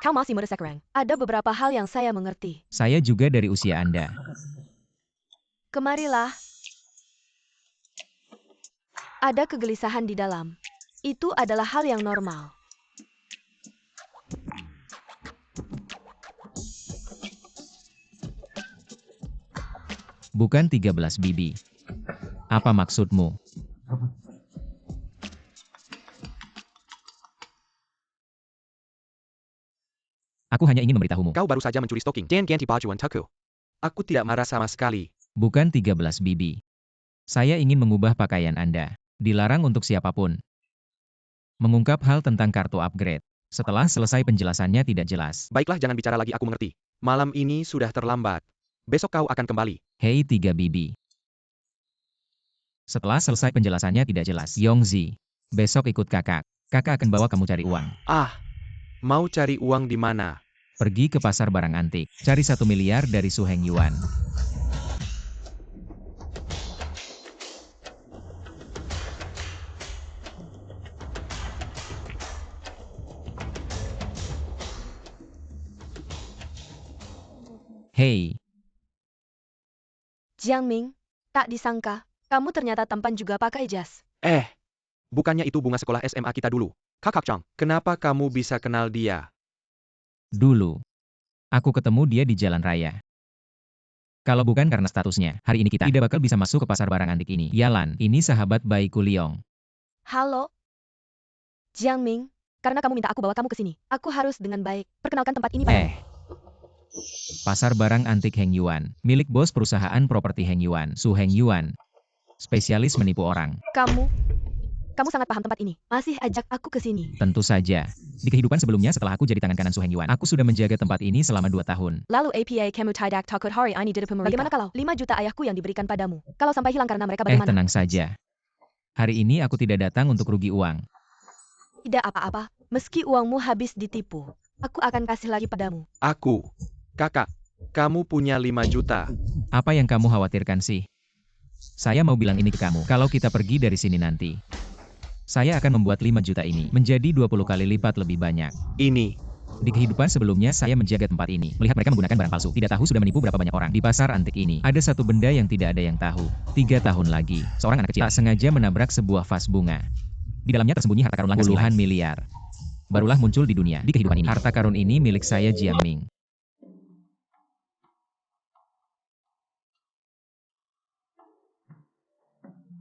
kau masih muda sekarang. Ada beberapa hal yang saya mengerti. Saya juga dari usia Anda. Kemarilah. Ada kegelisahan di dalam. Itu adalah hal yang normal. Bukan 13 bibi. Apa maksudmu? Aku hanya ingin memberitahumu. Kau baru saja mencuri stocking dan ganti baju untukku. Aku tidak marah sama sekali. Bukan 13 bibi. Saya ingin mengubah pakaian Anda. Dilarang untuk siapapun. Mengungkap hal tentang kartu upgrade. Setelah selesai penjelasannya tidak jelas. Baiklah, jangan bicara lagi, aku mengerti. Malam ini sudah terlambat. Besok kau akan kembali. Hei 3 bibi. Setelah selesai penjelasannya tidak jelas. Yongzi. Besok ikut kakak. Kakak akan bawa kamu cari uang. Ah, mau cari uang di mana? Pergi ke pasar barang antik. Cari 1 miliar dari Su Heng Yuan. Hei, Jiang Ming, tak disangka. Kamu ternyata tampan juga pakai jas. Bukannya itu bunga sekolah SMA kita dulu. Kakak Chang, kenapa kamu bisa kenal dia? dulu. Aku ketemu dia di jalan raya. Kalau bukan karena statusnya, hari ini kita tidak bakal bisa masuk ke pasar barang antik ini. Yalan, ini sahabat baikku Liong. Halo? Jiang Ming, karena kamu minta aku bawa kamu ke sini. Aku harus dengan baik. Perkenalkan tempat ini padamu. Pasar barang antik Heng Yuan, milik bos perusahaan properti Heng Yuan, Su Heng Yuan. Spesialis menipu orang. Kamu sangat paham tempat ini. Masih ajak aku ke sini. Tentu saja. Di kehidupan sebelumnya setelah aku jadi tangan kanan Su Heng Yuan, aku sudah menjaga tempat ini selama 2 tahun. Lalu APA kamu tidak takut hari ini di depan mereka. Bagaimana kalau 5 juta ayahku yang diberikan padamu? Kalau sampai hilang karena mereka bagaimana? Tenang saja. Hari ini aku tidak datang untuk rugi uang. Tidak apa-apa. Meski uangmu habis ditipu, aku akan kasih lagi padamu. Kakak, kamu punya 5 juta. Apa yang kamu khawatirkan sih? Saya mau bilang ini ke kamu, kalau kita pergi dari sini nanti. Saya akan membuat 5 juta ini menjadi 20 kali lipat lebih banyak. Ini, Di kehidupan sebelumnya saya menjaga tempat ini, melihat mereka menggunakan barang palsu. Tidak tahu sudah menipu berapa banyak orang. Di pasar antik ini, ada satu benda yang tidak ada yang tahu. 3 tahun lagi, seorang anak kecil tak sengaja menabrak sebuah vas bunga. Di dalamnya tersembunyi harta karun langka puluhan miliar. Barulah muncul di dunia, di kehidupan ini. Harta karun ini milik saya Jiang Ming.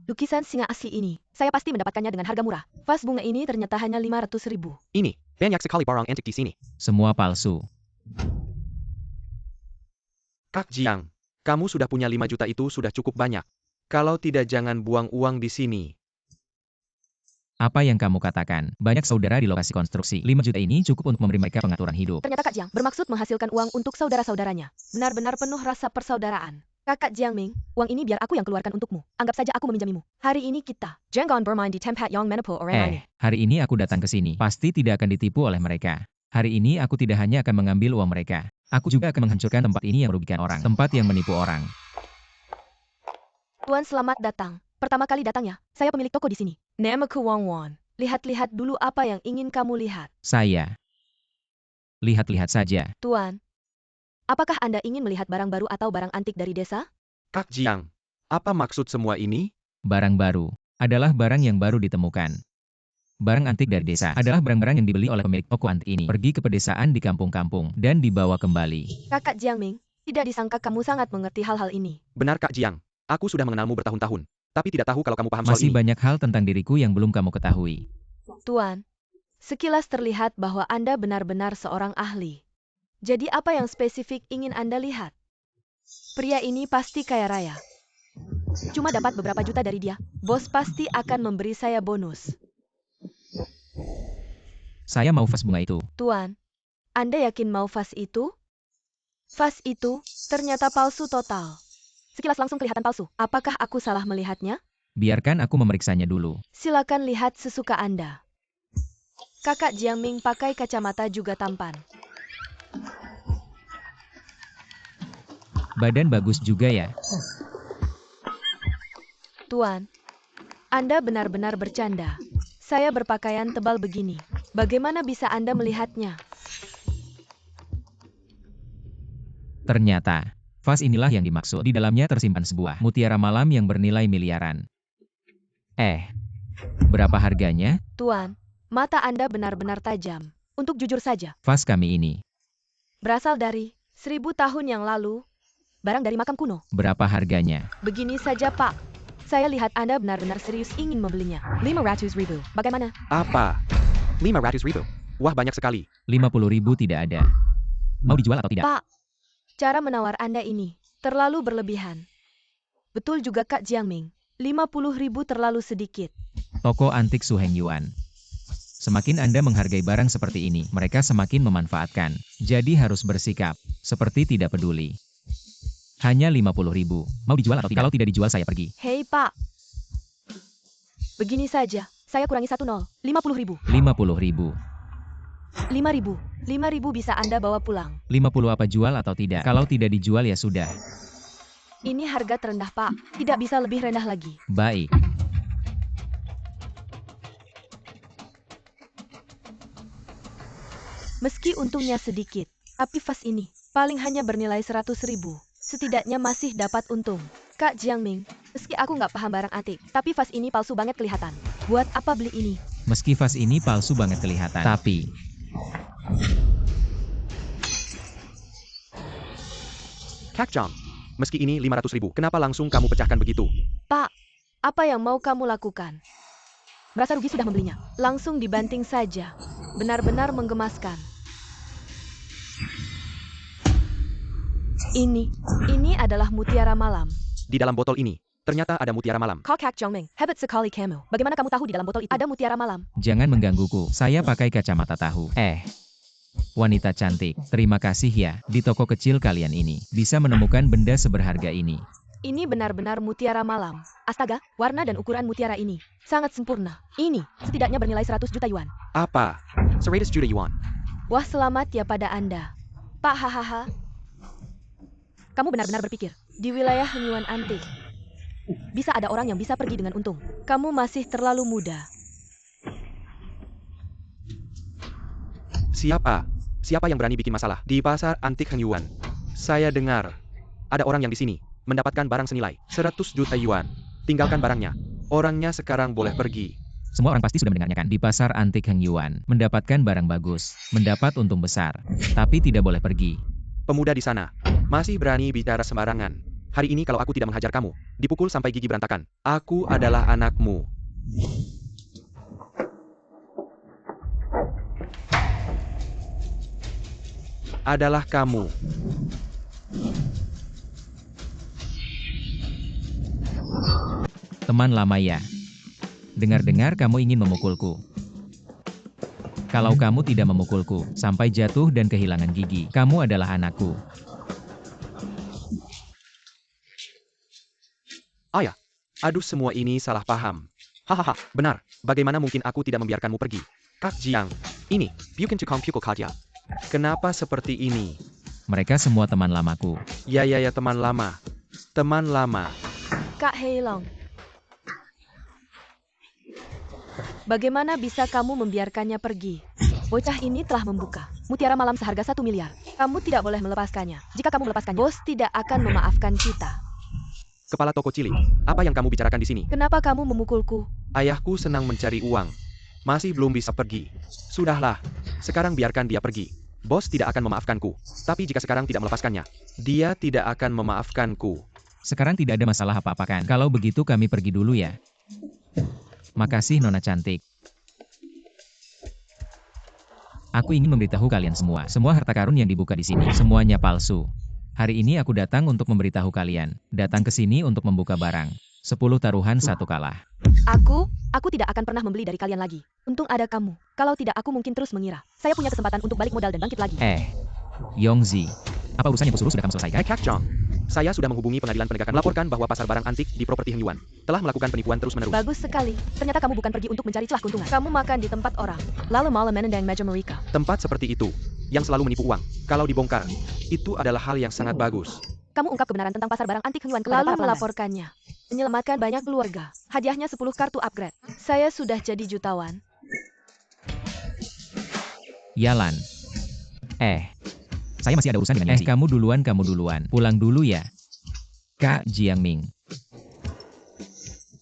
Lukisan singa asli ini, saya pasti mendapatkannya dengan harga murah. Vas bunga ini ternyata hanya 500.000. ini, banyak sekali barang antik di sini. Semua palsu. Kak Jiang, kamu sudah punya 5 juta itu sudah cukup banyak. Kalau tidak jangan buang uang di sini. Apa yang kamu katakan? Banyak saudara di lokasi konstruksi. 5 juta ini cukup untuk memberi mereka pengaturan hidup. Ternyata Kak Jiang bermaksud menghasilkan uang untuk saudara-saudaranya. Benar-benar penuh rasa persaudaraan. Kakak Jiang Ming, uang ini biar aku yang keluarkan untukmu. Anggap saja aku meminjamimu. Hari ini kita jangan bermain di tempat yang menipu orang lain. Hari ini aku datang ke sini. Pasti tidak akan ditipu oleh mereka. Hari ini aku tidak hanya akan mengambil uang mereka. Aku juga akan menghancurkan tempat ini yang merugikan orang. Tempat yang menipu orang. Tuan selamat datang. Pertama kali datangnya, saya pemilik toko di sini. Namaku Wang Wan. Lihat-lihat dulu apa yang ingin kamu lihat. Saya. Lihat-lihat saja. Tuan, apakah Anda ingin melihat barang baru atau barang antik dari desa? Kak Jiang, apa maksud semua ini? Barang baru adalah barang yang baru ditemukan. Barang antik dari desa adalah barang-barang yang dibeli oleh pemilik toko antik ini. Pergi ke pedesaan di kampung-kampung dan dibawa kembali. Kakak Jiang Ming, tidak disangka kamu sangat mengerti hal-hal ini. Benar Kak Jiang, aku sudah mengenalmu bertahun-tahun. Tapi tidak tahu kalau kamu paham soal Masih ini. banyak hal tentang diriku yang belum kamu ketahui. Tuan, Sekilas terlihat bahwa Anda benar-benar seorang ahli. Jadi apa yang spesifik ingin Anda lihat? Pria ini pasti kaya raya. Cuma dapat beberapa juta dari dia. Bos pasti akan memberi saya bonus. Saya mau vas bunga itu. Tuan, Anda yakin mau vas itu? Vas itu ternyata palsu total. Sekilas langsung kelihatan palsu. Apakah aku salah melihatnya? Biarkan aku memeriksanya dulu. Silakan lihat sesuka Anda. Kakak Jiangming pakai kacamata juga tampan. Badan bagus juga ya. Tuan, Anda benar-benar bercanda. Saya berpakaian tebal begini. Bagaimana bisa Anda melihatnya? Ternyata, vas inilah yang dimaksud. Di dalamnya tersimpan sebuah mutiara malam yang bernilai miliaran. Berapa harganya? Tuan, mata Anda benar-benar tajam. Untuk jujur saja, Vas kami ini. berasal dari 1000 tahun yang lalu. Barang dari makam kuno. Berapa harganya? Begini saja, Pak. Saya lihat Anda benar-benar serius ingin membelinya. 500.000. Bagaimana? Apa? 500.000. Wah, banyak sekali. 50.000 tidak ada. Mau dijual atau tidak? Pak, cara menawar Anda ini terlalu berlebihan. Betul juga Kak Jiangming. 50.000 terlalu sedikit. Toko antik Su Heng Yuan. Semakin Anda menghargai barang seperti ini, mereka semakin memanfaatkan. Jadi harus bersikap seperti tidak peduli. Hanya 50.000. Mau dijual atau tidak? Kalau tidak dijual saya pergi. Hei Pak. Begini saja, saya kurangi 10. 50.000. 50.000. 5.000. 5.000 bisa Anda bawa pulang. 50 apa jual atau tidak? Kalau tidak dijual ya sudah. Ini harga terendah Pak. Tidak bisa lebih rendah lagi. Baik. Meski untungnya sedikit, tapi vas ini paling hanya bernilai 100.000. Setidaknya masih dapat untung. Kak Jiangming, meski aku nggak paham barang antik, tapi vas ini palsu banget kelihatan. Buat apa beli ini? Meski vas ini palsu banget kelihatan, tapi Kak Jong, meski ini 500.000, kenapa langsung kamu pecahkan begitu? Pak, apa yang mau kamu lakukan? Merasa rugi sudah membelinya. Langsung dibanting saja. Benar-benar menggemaskan. Ini adalah mutiara malam. Di dalam botol ini, ternyata ada mutiara malam. Kak Jiangming, hebat sekali kamu. Bagaimana kamu tahu di dalam botol itu ada mutiara malam? jangan menggangguku. Saya pakai kacamata tahu. Wanita cantik, terima kasih ya. Di toko kecil kalian ini, bisa menemukan benda seberharga ini. Ini benar-benar mutiara malam. Astaga, warna dan ukuran mutiara ini sangat sempurna. Ini setidaknya bernilai 100 juta yuan. Apa? 100 juta yuan. Wah, selamat ya pada Anda. Pak hahaha. Kamu benar-benar berpikir, di wilayah Henyuan antik, bisa ada orang yang bisa pergi dengan untung. Kamu masih terlalu muda. Siapa? Siapa yang berani bikin masalah di pasar antik Henyuan? Saya dengar ada orang yang di sini mendapatkan barang senilai 100 juta yuan. Tinggalkan barangnya. Orangnya sekarang boleh pergi. Semua orang pasti sudah mendengarnya kan? Di pasar antik Heng Yuan, mendapatkan barang bagus, mendapat untung besar, tapi tidak boleh pergi. Pemuda di sana masih berani bicara sembarangan. Hari ini kalau aku tidak menghajar kamu, dipukul sampai gigi berantakan. Aku adalah anakmu. Adalah kamu. Teman lama ya. Dengar-dengar kamu ingin memukulku. Kalau kamu tidak memukulku, sampai jatuh dan kehilangan gigi, kamu adalah anakku. Ayah, aduh semua ini salah paham. Hahaha, benar. Bagaimana mungkin aku tidak membiarkanmu pergi? Kak Jiang, ini, bukan tukang pukul saja. Kenapa seperti ini? Mereka semua teman lamaku. Ya, teman lama. Teman lama. Kak Heilong, bagaimana bisa kamu membiarkannya pergi? Bocah ini telah membuka mutiara malam seharga 1 miliar. Kamu tidak boleh melepaskannya. Jika kamu melepaskannya, bos tidak akan memaafkan kita. Kepala toko cilik, apa yang kamu bicarakan di sini? Kenapa kamu memukulku? Ayahku senang mencari uang. Masih belum bisa pergi. Sudahlah, sekarang biarkan dia pergi. Bos tidak akan memaafkanku. Tapi jika sekarang tidak melepaskannya, dia tidak akan memaafkanku. Sekarang tidak ada masalah apa-apa kan? Kalau begitu kami pergi dulu ya. Makasih Nona cantik. Aku ingin memberitahu kalian semua. Semua harta karun yang dibuka di sini, semuanya palsu. Hari ini aku datang untuk memberitahu kalian. Datang ke sini untuk membuka barang. 10 taruhan 1 kalah. Aku tidak akan pernah membeli dari kalian lagi. Untung ada kamu. Kalau tidak aku mungkin terus mengira. Saya punya kesempatan untuk balik modal dan bangkit lagi. Yongzi, apa urusan yang kusuruh sudah kamu selesaikan? Kak Chong, saya sudah menghubungi pengadilan penegakan melaporkan bahwa pasar barang antik di properti Heng Yuan telah melakukan penipuan terus-menerus. Bagus sekali. Ternyata kamu bukan pergi untuk mencari celah keuntungan. Kamu makan di tempat orang, lalu malah menendang meja mereka. Tempat seperti itu, yang selalu menipu uang, kalau dibongkar, itu adalah hal yang sangat bagus. Kamu ungkap kebenaran tentang pasar barang antik Heng Yuan kepada para pelanggan. Lalu melaporkannya. Menyelamatkan banyak keluarga. Hadiahnya 10 kartu upgrade. Saya sudah jadi jutawan. Yalan. Saya masih ada urusan dengan Yongzi. Kamu duluan. Pulang dulu ya. Kak Jiangming.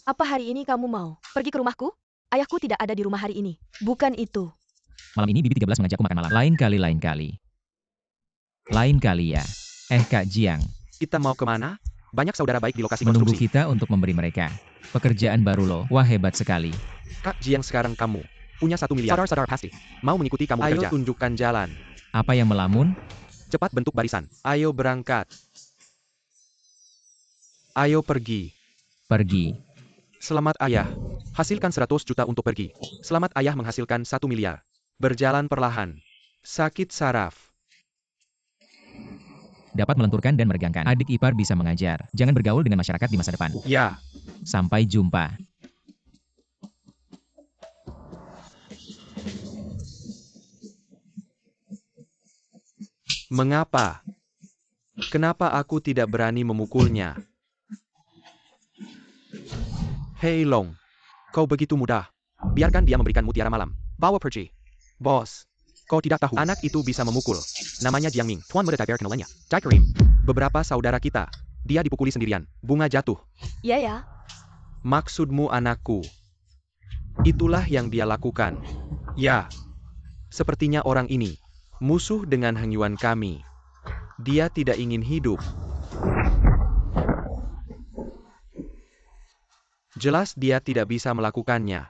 Apa hari ini kamu mau pergi ke rumahku? Ayahku tidak ada di rumah hari ini. Bukan itu. Malam ini Bibi 13 mengajakku makan malam. Lain kali. Lain kali ya. Kak Jiang. Kita mau kemana? Banyak saudara baik di lokasi Menunggu konstruksi. kita untuk memberi mereka pekerjaan baru loh. Wah, hebat sekali. Kak Jiang, sekarang kamu punya 1 miliar. Sadar pasti. Mau mengikuti kamu bekerja. Ayo tunjukkan jalan. Apa yang melamun? Cepat bentuk barisan. Ayo berangkat. Ayo pergi. Selamat ayah. Hasilkan 100 juta untuk pergi. Selamat ayah menghasilkan 1 miliar. Berjalan perlahan. Sakit saraf. Dapat melenturkan dan meregangkan. Adik ipar bisa mengajar. Jangan bergaul dengan masyarakat di masa depan. Ya. Sampai jumpa. Mengapa? Kenapa aku tidak berani memukulnya? Hei Long, kau begitu mudah. Biarkan dia memberikan mutiara malam. Bawa pergi. Bos, kau tidak tahu anak itu bisa memukul. Namanya Jiangming. Tuan muda Daiber kenalnya. Dai Karim. Beberapa saudara kita. Dia dipukuli sendirian. Bunga jatuh. Iya ya. Maksudmu anakku. Itulah yang dia lakukan. Ya. Sepertinya orang ini musuh dengan Heng Yuan kami. Dia tidak ingin hidup. Jelas dia tidak bisa melakukannya.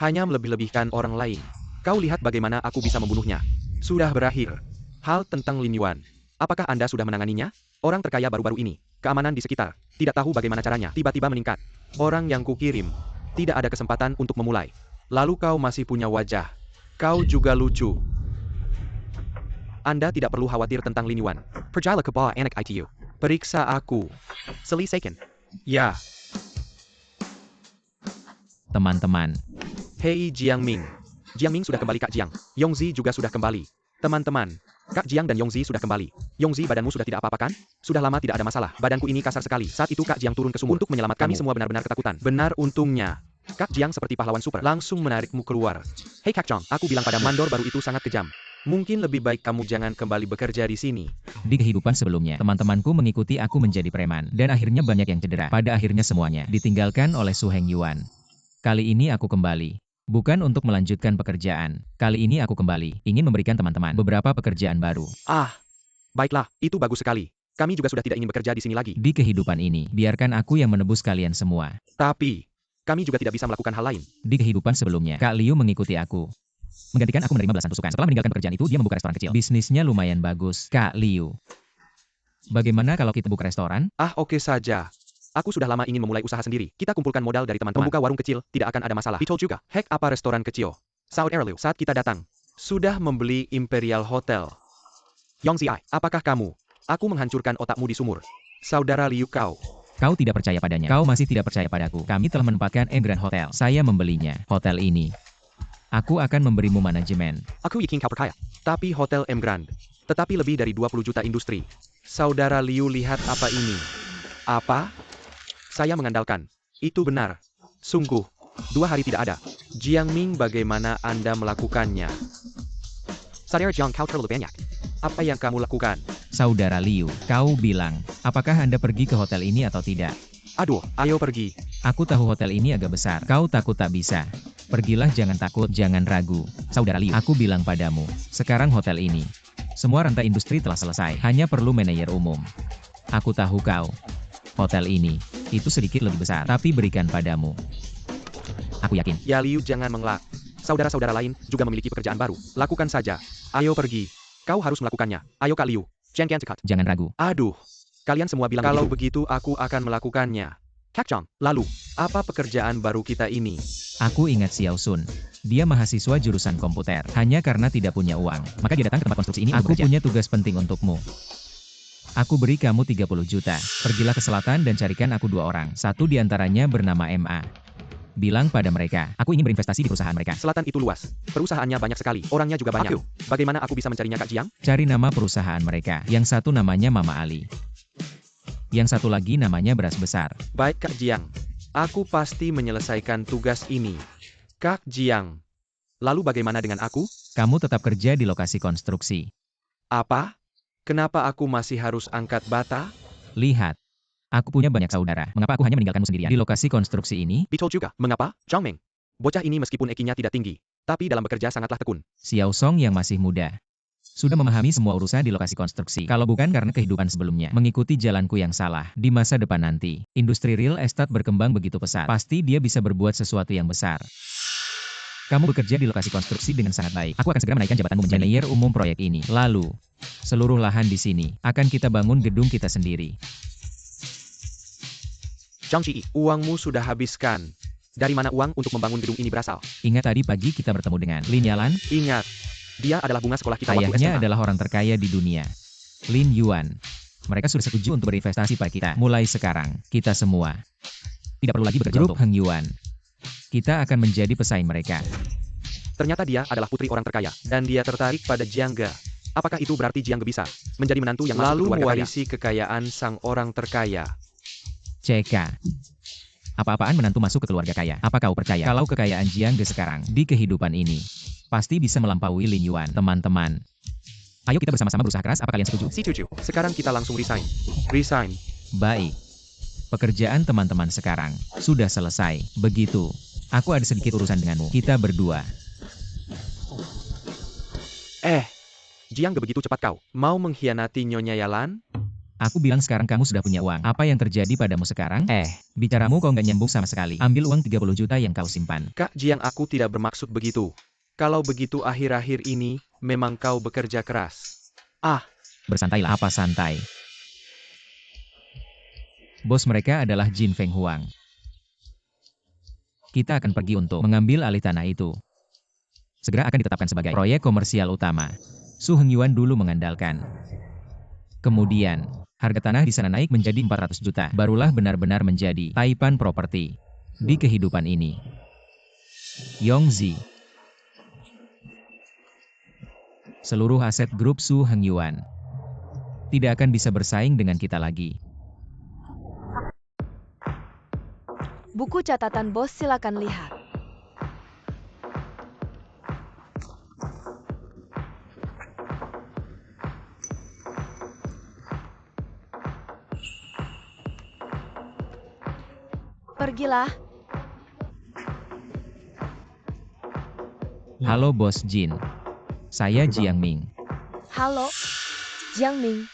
Hanya melebih-lebihkan orang lain. Kau lihat bagaimana aku bisa membunuhnya. Sudah berakhir. Hal tentang Lin Yuan. Apakah Anda sudah menanganinya? Orang terkaya baru-baru ini. Keamanan di sekitar. Tidak tahu bagaimana caranya. Tiba-tiba meningkat. Orang yang kukirim. Tidak ada kesempatan untuk memulai. Lalu kau masih punya wajah. Kau juga lucu. Anda tidak perlu khawatir tentang Lin Yuan. Percayalah ke bawah anak ITU. Periksa aku. Selesaikan. Ya. Teman-teman. Hei Jiangming. Jiangming sudah kembali Kak Jiang. Yongzi juga sudah kembali. Teman-teman. Kak Jiang dan Yongzi sudah kembali. Yongzi, badanmu sudah tidak apa-apa kan? Sudah lama tidak ada masalah. Badanku ini kasar sekali. Saat itu Kak Jiang turun ke sumur untuk menyelamatkan kami semua benar-benar ketakutan. Benar untungnya. Kak Jiang seperti pahlawan super. Langsung menarikmu keluar. Hei Kak Chong, aku bilang pada mandor baru itu sangat kejam. Mungkin lebih baik kamu jangan kembali bekerja di sini. Di kehidupan sebelumnya, teman-temanku mengikuti aku menjadi preman. Dan akhirnya banyak yang cedera. Pada akhirnya semuanya ditinggalkan oleh Su Heng Yuan. Kali ini aku kembali. Bukan untuk melanjutkan pekerjaan. Kali ini aku kembali. Ingin memberikan teman-teman beberapa pekerjaan baru. Ah, baiklah, itu bagus sekali. Kami juga sudah tidak ingin bekerja di sini lagi. Di kehidupan ini, biarkan aku yang menebus kalian semua. Tapi, kami juga tidak bisa melakukan hal lain. Di kehidupan sebelumnya, Kak Liu mengikuti aku. Menggantikan aku menerima belasan tusukan. Setelah meninggalkan pekerjaan itu, dia membuka restoran kecil. Bisnisnya lumayan bagus, Kak Liu. Bagaimana kalau kita buka restoran? Ah, oke saja. Aku sudah lama ingin memulai usaha sendiri. Kita kumpulkan modal dari teman-teman. Membuka warung kecil, tidak akan ada masalah. Betul juga. Hek apa restoran kecil? Saud Erliu, saat kita datang, sudah membeli Imperial Hotel. Yongzi, apakah kamu? Aku menghancurkan otakmu di sumur. Saudara Liu kau. Kau tidak percaya padanya. Kau masih tidak percaya padaku. Kami telah menempatkan M Grand Hotel. Saya membelinya. Hotel ini. Aku akan memberimu manajemen. Aku yakin kau percaya. Tapi Hotel M Grand. Tetapi lebih dari 20 juta industri. Saudara Liu, lihat apa ini. Apa? Saya mengandalkan. Itu benar. Sungguh. 2 hari tidak ada. Jiangming, bagaimana Anda melakukannya? Saudara Jiang, kau terlalu banyak. Apa yang kamu lakukan? Saudara Liu, kau bilang, apakah Anda pergi ke hotel ini atau tidak? Aduh, ayo pergi. Aku tahu hotel ini agak besar. Kau takut tak bisa. Pergilah, jangan takut, jangan ragu. Saudara Liu, aku bilang padamu, sekarang hotel ini. Semua rantai industri telah selesai. Hanya perlu manajer umum. Aku tahu kau. Hotel ini, itu sedikit lebih besar, tapi berikan padamu. Aku yakin. Ya Liu, jangan mengelak. Saudara-saudara lain juga memiliki pekerjaan baru. Lakukan saja. Ayo pergi. Kau harus melakukannya. Ayo Kak Liu. Chen Gansekat. Jangan ragu. Aduh. Kalian semua bilang kalau begitu aku akan melakukannya. Kak Chang, lalu, apa pekerjaan baru kita ini? Aku ingat Xiao Sun. Dia mahasiswa jurusan komputer. Hanya karena tidak punya uang, maka dia datang ke tempat konstruksi ini untuk bekerja. Aku punya tugas penting untukmu. Aku beri kamu 30 juta. Pergilah ke selatan dan carikan aku 2 orang. Satu di antaranya bernama MA. Bilang pada mereka, aku ingin berinvestasi di perusahaan mereka. Selatan itu luas. Perusahaannya banyak sekali. Orangnya juga banyak. Bagaimana aku bisa mencarinya Kak Jiang? Cari nama perusahaan mereka. Yang satu namanya Mama Ali. Yang satu lagi namanya Beras Besar. Baik Kak Jiang. Aku pasti menyelesaikan tugas ini. Kak Jiang. Lalu bagaimana dengan aku? Kamu tetap kerja di lokasi konstruksi. Apa? Kenapa aku masih harus angkat bata? Lihat. Aku punya banyak saudara. Mengapa aku hanya meninggalkanmu sendirian? Di lokasi konstruksi ini, Betul juga. Mengapa? Zhang Meng. Bocah ini meskipun EQ-nya tidak tinggi, tapi dalam bekerja sangatlah tekun. Xiao Song yang masih muda sudah memahami semua urusan di lokasi konstruksi. Kalau bukan karena kehidupan sebelumnya, mengikuti jalanku yang salah, di masa depan nanti, industri real estate berkembang begitu pesat. Pasti dia bisa berbuat sesuatu yang besar. Kamu bekerja di lokasi konstruksi dengan sangat baik. Aku akan segera menaikkan jabatanmu menjadi manajer umum proyek ini. Lalu, seluruh lahan di sini, akan kita bangun gedung kita sendiri. Zhang Qi, uangmu sudah habiskan. Dari mana uang untuk membangun gedung ini berasal? Ingat tadi pagi kita bertemu dengan Lin Yalan? Ingat, dia adalah bunga sekolah kita waktu Ayahnya SMA. adalah orang terkaya di dunia. Lin Yuan. Mereka sudah setuju untuk berinvestasi pada kita. Mulai sekarang, kita semua tidak perlu lagi bekerja untuk Heng Yuan. Kita akan menjadi pesaing mereka. Ternyata dia adalah putri orang terkaya, dan dia tertarik pada Jiang Ge. Apakah itu berarti Jiang Ge bisa menjadi menantu yang lalu mewarisi kekayaan sang orang terkaya? CK. Apa-apaan menantu masuk ke keluarga kaya? Apa kau percaya kalau kekayaan Jiang Ge sekarang di kehidupan ini pasti bisa melampaui Lin Yuan? Teman-teman, ayo kita bersama-sama berusaha keras. Apa kalian setuju? Setuju. Sekarang kita langsung resign. Resign. Baik. Pekerjaan teman-teman sekarang sudah selesai. Begitu. Aku ada sedikit urusan denganmu. Kita berdua. Jiang Ge begitu cepat kau. Mau mengkhianati Nyonya Yalan? Aku bilang sekarang kamu sudah punya uang. Apa yang terjadi padamu sekarang? Bicaramu kok nggak nyambung sama sekali. Ambil uang 30 juta yang kau simpan. Kak Jiang, aku tidak bermaksud begitu. Kalau begitu akhir-akhir ini, memang kau bekerja keras. Bersantailah. Apa santai? Bos mereka adalah Jin Feng Huang. Kita akan pergi untuk mengambil alih tanah itu. Segera akan ditetapkan sebagai proyek komersial utama. Su Heng Yuan dulu mengandalkan. Kemudian, harga tanah di sana naik menjadi 400 juta. Barulah benar-benar menjadi Taipan Property di kehidupan ini. Yongzi. Seluruh aset grup Su Heng Yuan tidak akan bisa bersaing dengan kita lagi. Buku catatan bos silakan lihat. Pergilah. Halo Bos Jin. Saya Jiang Ming. Halo, Jiang Ming.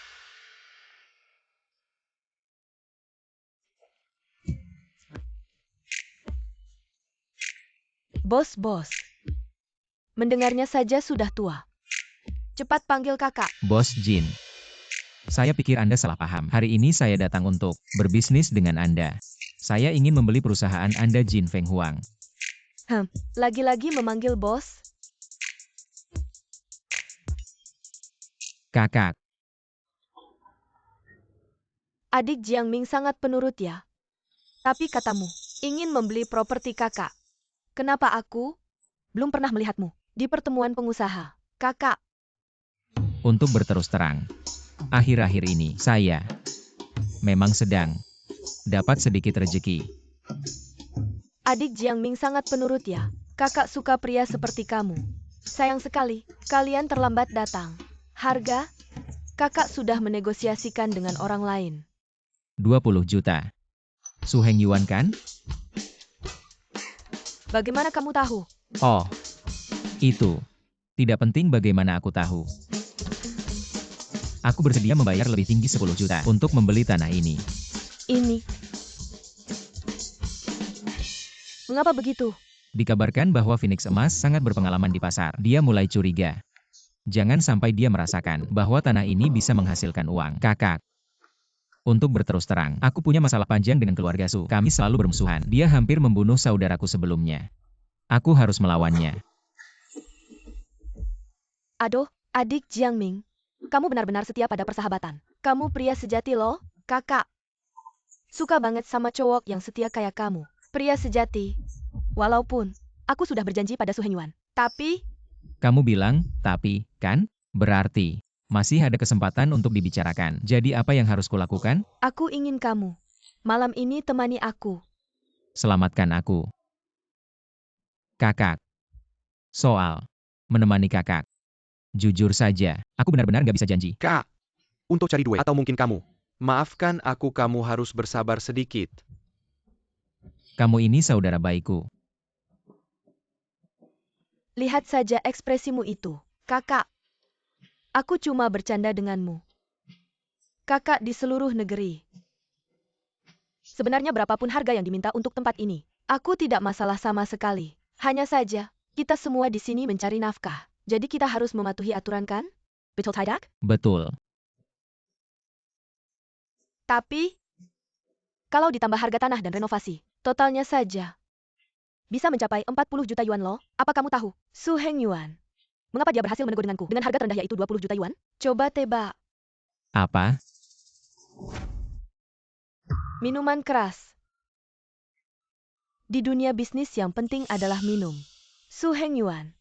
Bos. Mendengarnya saja sudah tua. Cepat panggil kakak. Bos Jin. Saya pikir Anda salah paham. Hari ini saya datang untuk berbisnis dengan Anda. Saya ingin membeli perusahaan Anda Jin Feng Huang. Lagi-lagi memanggil bos. Kakak. Adik Jiang Ming sangat penurut ya. Tapi katamu, ingin membeli properti kakak. Kenapa aku belum pernah melihatmu di pertemuan pengusaha, kakak? Untuk berterus terang, akhir-akhir ini saya memang sedang dapat sedikit rezeki. Adik Jiang Ming sangat penurut ya. Kakak suka pria seperti kamu. Sayang sekali, kalian terlambat datang. Harga? Kakak sudah menegosiasikan dengan orang lain. 20 juta. Su Heng Yuan kan? Bagaimana kamu tahu? Oh, itu. Tidak penting bagaimana aku tahu. Aku bersedia membayar lebih tinggi 10 juta untuk membeli tanah ini. Ini. Mengapa begitu? Dikabarkan bahwa Phoenix Emas sangat berpengalaman di pasar. Dia mulai curiga. Jangan sampai dia merasakan bahwa tanah ini bisa menghasilkan uang. Kakak. Untuk berterus terang, aku punya masalah panjang dengan keluarga Su. Kami selalu bermusuhan. Dia hampir membunuh saudaraku sebelumnya. Aku harus melawannya. Aduh, adik Jiangming. Kamu benar-benar setia pada persahabatan. Kamu pria sejati loh, kakak. Suka banget sama cowok yang setia kayak kamu. Pria sejati. Walaupun, aku sudah berjanji pada Su Hengyuan. Tapi, Kamu bilang, tapi, kan? Berarti, masih ada kesempatan untuk dibicarakan. Jadi apa yang harus kulakukan? aku ingin kamu. Malam ini temani aku. Selamatkan aku. Kakak. Soal menemani kakak. Jujur saja, aku benar-benar gak bisa janji. Kak, untuk cari duit atau mungkin kamu. Maafkan aku, kamu harus bersabar sedikit. Kamu ini saudara baikku. Lihat saja ekspresimu itu, kakak. Aku cuma bercanda denganmu. Kakak di seluruh negeri. Sebenarnya berapapun harga yang diminta untuk tempat ini, aku tidak masalah sama sekali. Hanya saja, kita semua di sini mencari nafkah. Jadi kita harus mematuhi aturan kan? Betul tidak? Betul. Tapi, kalau ditambah harga tanah dan renovasi, totalnya saja bisa mencapai 40 juta yuan loh. Apa kamu tahu? Su Hengyuan. Mengapa dia berhasil menegur denganku dengan harga terendah yaitu 20 juta yuan? Coba tebak. Apa? Minuman keras. Di dunia bisnis yang penting adalah minum. Su Hengyuan.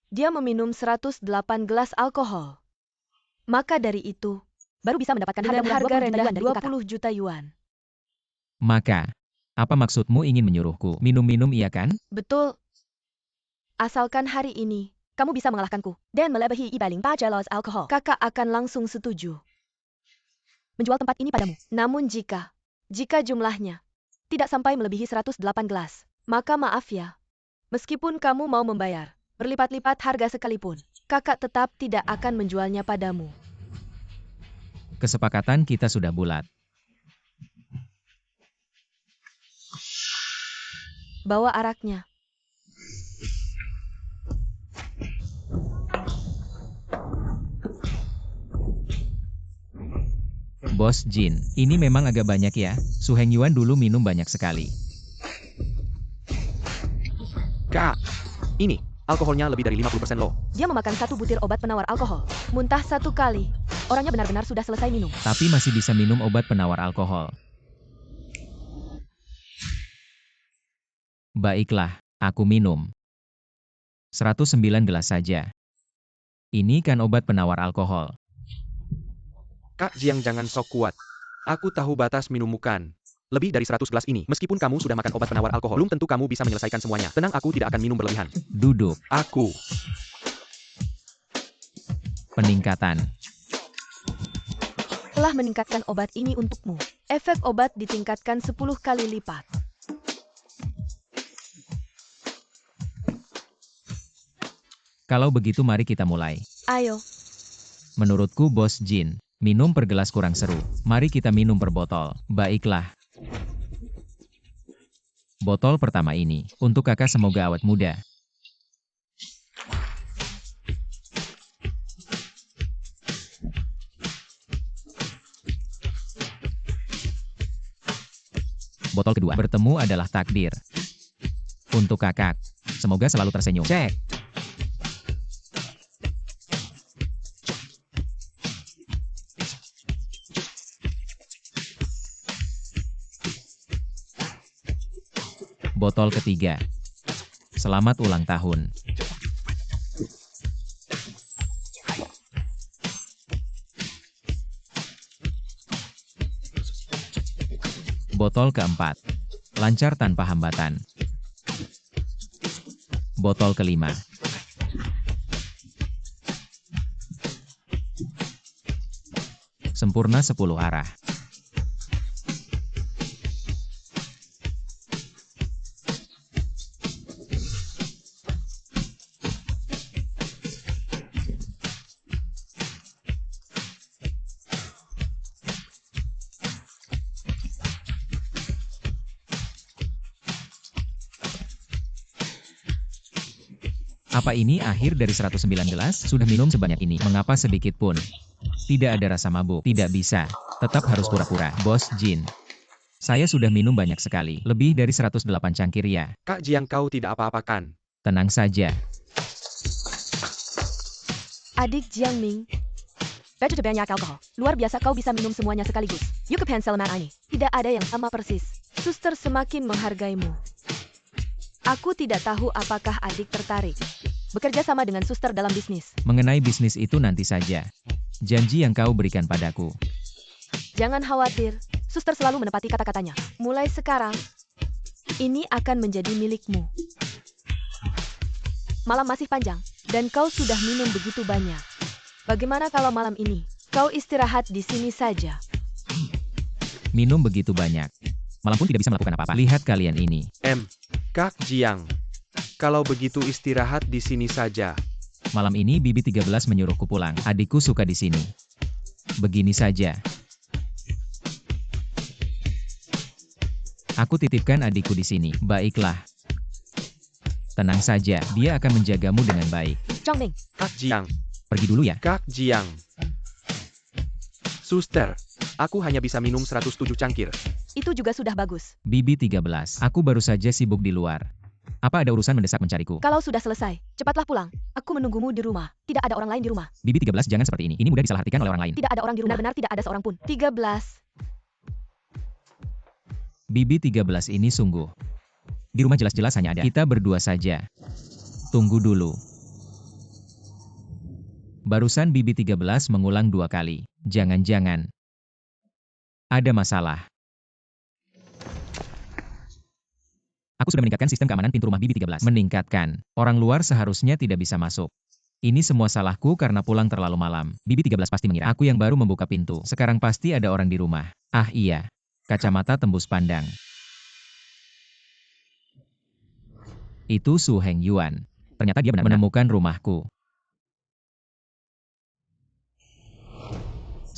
Dia meminum 108 gelas alkohol. Maka dari itu, baru bisa mendapatkan harga rendah 20 juta yuan. Maka, apa maksudmu ingin menyuruhku minum-minum iya kan? Betul. Asalkan hari ini, kamu bisa mengalahkanku dan melebihi 104 gelas alkohol. Kakak akan langsung setuju menjual tempat ini padamu. Namun jika jumlahnya tidak sampai melebihi 108 gelas, maka maaf ya. Meskipun kamu mau membayar berlipat-lipat harga sekalipun, kakak tetap tidak akan menjualnya padamu. Kesepakatan kita sudah bulat. Bawa araknya. Bos Jin, ini memang agak banyak ya. Su Hengyuan dulu minum banyak sekali. Kak, ini, alkoholnya lebih dari 50% loh. Dia memakan 1 butir obat penawar alkohol. Muntah 1 kali. Orangnya benar-benar sudah selesai minum. Tapi masih bisa minum obat penawar alkohol. Baiklah, aku minum. 109 gelas saja. Ini kan obat penawar alkohol. Kak Jiang, jangan sok kuat. Aku tahu batas minummu kan. Lebih dari 100 gelas ini. Meskipun kamu sudah makan obat penawar alkohol, belum tentu kamu bisa menyelesaikan semuanya. Tenang, aku tidak akan minum berlebihan. Duduk. Aku. Peningkatan. Telah meningkatkan obat ini untukmu. Efek obat ditingkatkan 10 kali lipat. Kalau begitu mari kita mulai. Ayo. Menurutku Bos Jin, minum per gelas kurang seru. Mari kita minum per botol. Baiklah. Botol pertama ini, untuk kakak semoga awet muda. Botol kedua, bertemu adalah takdir. Untuk kakak, semoga selalu tersenyum. Cek. Botol ketiga. Selamat ulang tahun. Botol keempat. Lancar tanpa hambatan. Botol kelima. Sempurna 10 arah. Apa ini akhir dari 109 gelas? Sudah minum sebanyak ini. Mengapa sedikit pun? Tidak ada rasa mabuk. Tidak bisa. Tetap harus pura-pura. Bos Jin. Saya sudah minum banyak sekali. Lebih dari 108 cangkir ya. Kak Jiang, kau tidak apa-apa kan? Tenang saja. Adik Jiang Ming. Begitu banyak alkohol. Luar biasa kau bisa minum semuanya sekaligus. You can selamat ini. Tidak ada yang sama persis. Suster semakin menghargaimu. Aku tidak tahu apakah adik tertarik bekerja sama dengan suster dalam bisnis. Mengenai bisnis itu nanti saja. Janji yang kau berikan padaku. Jangan khawatir, suster selalu menepati kata-katanya. Mulai sekarang, ini akan menjadi milikmu. Malam masih panjang, dan kau sudah minum begitu banyak. Bagaimana kalau malam ini, kau istirahat di sini saja? Minum begitu banyak. Malam pun tidak bisa melakukan apa-apa. Lihat kalian ini. Kak Jiang. Kalau begitu istirahat di sini saja. Malam ini Bibi 13 menyuruhku pulang. Adikku suka di sini. Begini saja. Aku titipkan adikku di sini. Baiklah. Tenang saja, dia akan menjagamu dengan baik. Jiang Ming, Kak Jiang. Pergi dulu ya. Kak Jiang. Suster, aku hanya bisa minum 107 cangkir. itu juga sudah bagus. Bibi 13, aku baru saja sibuk di luar. Apa ada urusan mendesak mencariku? Kalau sudah selesai, cepatlah pulang. Aku menunggumu di rumah. Tidak ada orang lain di rumah. Bibi 13, jangan seperti ini. Ini mudah disalahartikan oleh orang lain. Tidak ada orang di rumah. Benar-benar tidak ada seorang pun. 13. Bibi 13 ini sungguh. Di rumah jelas-jelas hanya ada kita berdua saja. Tunggu dulu. Barusan Bibi 13 mengulang 2 kali. Jangan-jangan ada masalah. Aku sudah meningkatkan sistem keamanan pintu rumah Bibi 13. Meningkatkan. Orang luar seharusnya tidak bisa masuk. Ini semua salahku karena pulang terlalu malam. Bibi 13 pasti mengira aku yang baru membuka pintu. Sekarang pasti ada orang di rumah. Ah iya. Kacamata tembus pandang. Itu Su Heng Yuan. Ternyata dia benar-benar menemukan rumahku.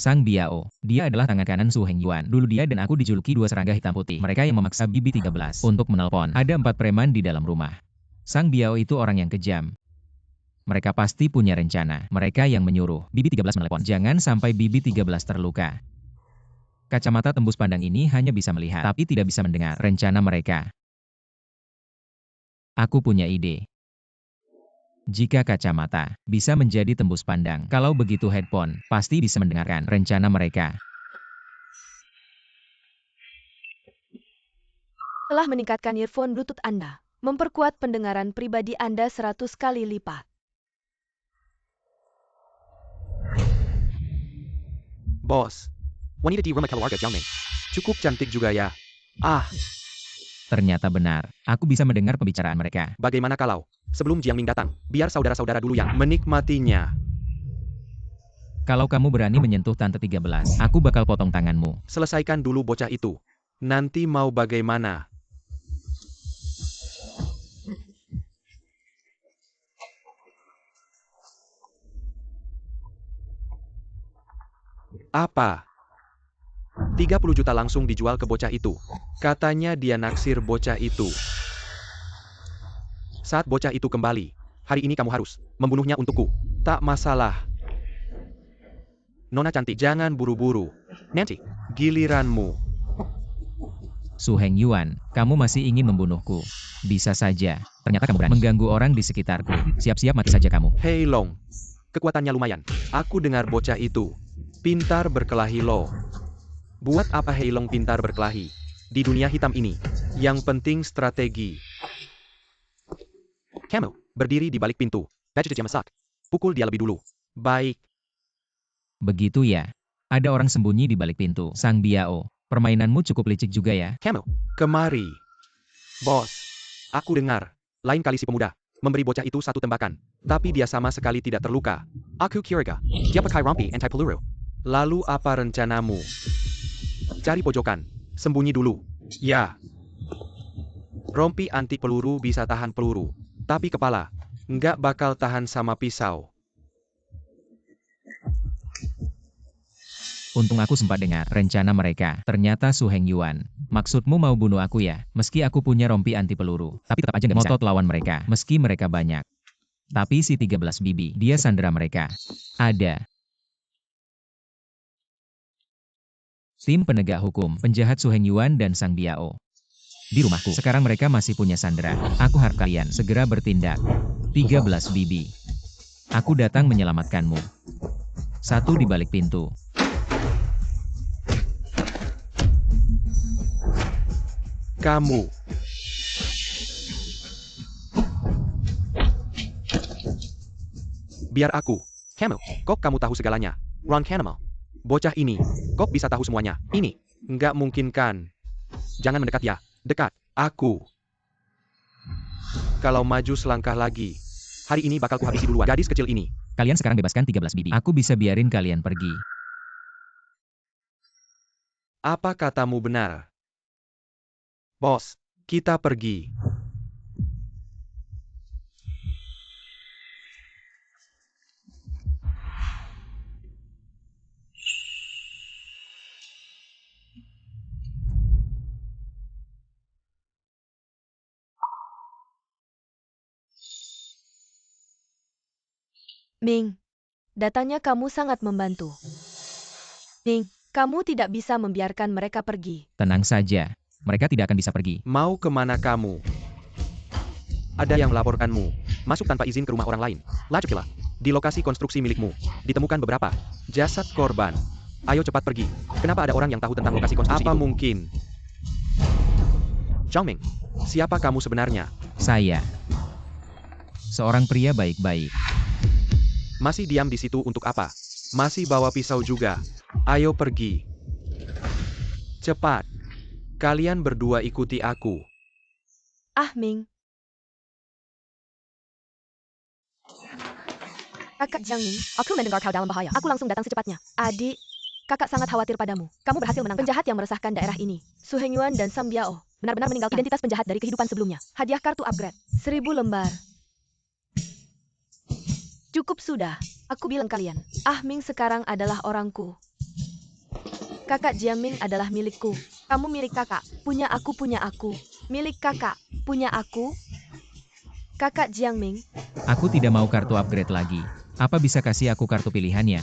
Sang Biao. Dia adalah tangan kanan Su Heng Yuan. Dulu dia dan aku dijuluki 2 serangga hitam putih. Mereka yang memaksa Bibi 13 untuk menelpon. Ada 4 preman di dalam rumah. Sang Biao itu orang yang kejam. Mereka pasti punya rencana. Mereka yang menyuruh Bibi 13 menelepon. Jangan sampai Bibi 13 terluka. Kacamata tembus pandang ini hanya bisa melihat, tapi tidak bisa mendengar rencana mereka. Aku punya ide. Jika kacamata bisa menjadi tembus pandang, kalau begitu headphone pasti bisa mendengarkan rencana mereka. Telah meningkatkan earphone Bluetooth Anda. Memperkuat pendengaran pribadi Anda 100 kali lipat. Bos. Wanita di rumah keluarga Jiang Ming. Cukup cantik juga ya. Ah, Ternyata benar. Aku bisa mendengar pembicaraan mereka. bagaimana kalau sebelum Jiang Ming datang, biar saudara-saudara dulu yang menikmatinya. Kalau kamu berani menyentuh Tante 13, aku bakal potong tanganmu. Selesaikan dulu bocah itu. Nanti mau bagaimana? Apa? 30 juta langsung dijual ke bocah itu. Katanya dia naksir bocah itu. Saat bocah itu kembali, hari ini kamu harus membunuhnya untukku. Tak masalah. Nona cantik, jangan buru-buru. Nanti, giliranmu. Su Heng Yuan, kamu masih ingin membunuhku. Bisa saja. Ternyata kamu berani mengganggu orang di sekitarku. Siap-siap mati saja kamu. Hei Long. Kekuatannya lumayan. Aku dengar bocah itu pintar berkelahi loh. Buat apa Hei Long pintar berkelahi? Di dunia hitam ini, yang penting strategi. Kamu berdiri di balik pintu. Baju masak. Pukul dia lebih dulu. Baik. Begitu ya. Ada orang sembunyi di balik pintu. Sang Biao, permainanmu cukup licik juga ya. Kamu, kemari. Bos, aku dengar. Lain kali si pemuda memberi bocah itu 1 tembakan. Tapi dia sama sekali tidak terluka. Aku curiga. Dia pakai rompi anti-peluru. Lalu apa rencanamu? Cari pojokan. Sembunyi dulu. Ya. Rompi anti peluru bisa tahan peluru. Tapi kepala nggak bakal tahan sama pisau. Untung aku sempat dengar rencana mereka. Ternyata Su Heng Yuan. Maksudmu mau bunuh aku ya? Meski aku punya rompi anti peluru. Tapi tetap aja nggak bisa ngotot lawan mereka. Meski mereka banyak. Tapi si 13 bibi, dia sandera mereka. Ada tim penegak hukum, penjahat Su Hengyuan dan Sang Biao. Di rumahku, sekarang mereka masih punya sandera. Aku harap kalian segera bertindak. 13 bibi. Aku datang menyelamatkanmu. Satu di balik pintu. Kamu. Biar aku. Camel, kok kamu tahu segalanya? Ron Camel. Bocah ini, kok bisa tahu semuanya? Ini, nggak mungkin kan? Jangan mendekat ya. Dekat. Aku. Kalau maju selangkah lagi, hari ini bakal kuhabisi duluan gadis kecil ini. Kalian sekarang bebaskan 13 bibi. Aku bisa biarin kalian pergi. Apa katamu benar? Bos, kita pergi. Ming, datanya kamu sangat membantu. Ming, kamu tidak bisa membiarkan mereka pergi. Tenang saja. Mereka tidak akan bisa pergi. Mau kemana kamu? Ada yang melaporkanmu. Masuk tanpa izin ke rumah orang lain. Lajukilah. Di lokasi konstruksi milikmu, ditemukan beberapa jasad korban. Ayo cepat pergi. Kenapa ada orang yang tahu tentang lokasi konstruksi Apa itu? Mungkin? Zhang Ming, siapa kamu sebenarnya? Saya. Seorang pria baik-baik. Masih diam di situ untuk apa? Masih bawa pisau juga. Ayo pergi. Cepat. Kalian berdua ikuti aku. Ah, Ming. Kakak Jiang Ming, aku mendengar kau dalam bahaya. Aku langsung datang secepatnya. Adik, kakak sangat khawatir padamu. Kamu berhasil menangkap penjahat yang meresahkan daerah ini. Su Hengyuan dan Sang Biao benar-benar meninggalkan identitas penjahat dari kehidupan sebelumnya. Hadiah kartu upgrade. 1000 lembar. Cukup sudah. Aku bilang kalian. Ah Ming sekarang adalah orangku. Kakak Jiang Ming adalah milikku. Kamu milik kakak. Punya aku, punya aku. Milik kakak. Punya aku. Kakak Jiang Ming. Aku tidak mau kartu upgrade lagi. Apa bisa kasih aku kartu pilihannya?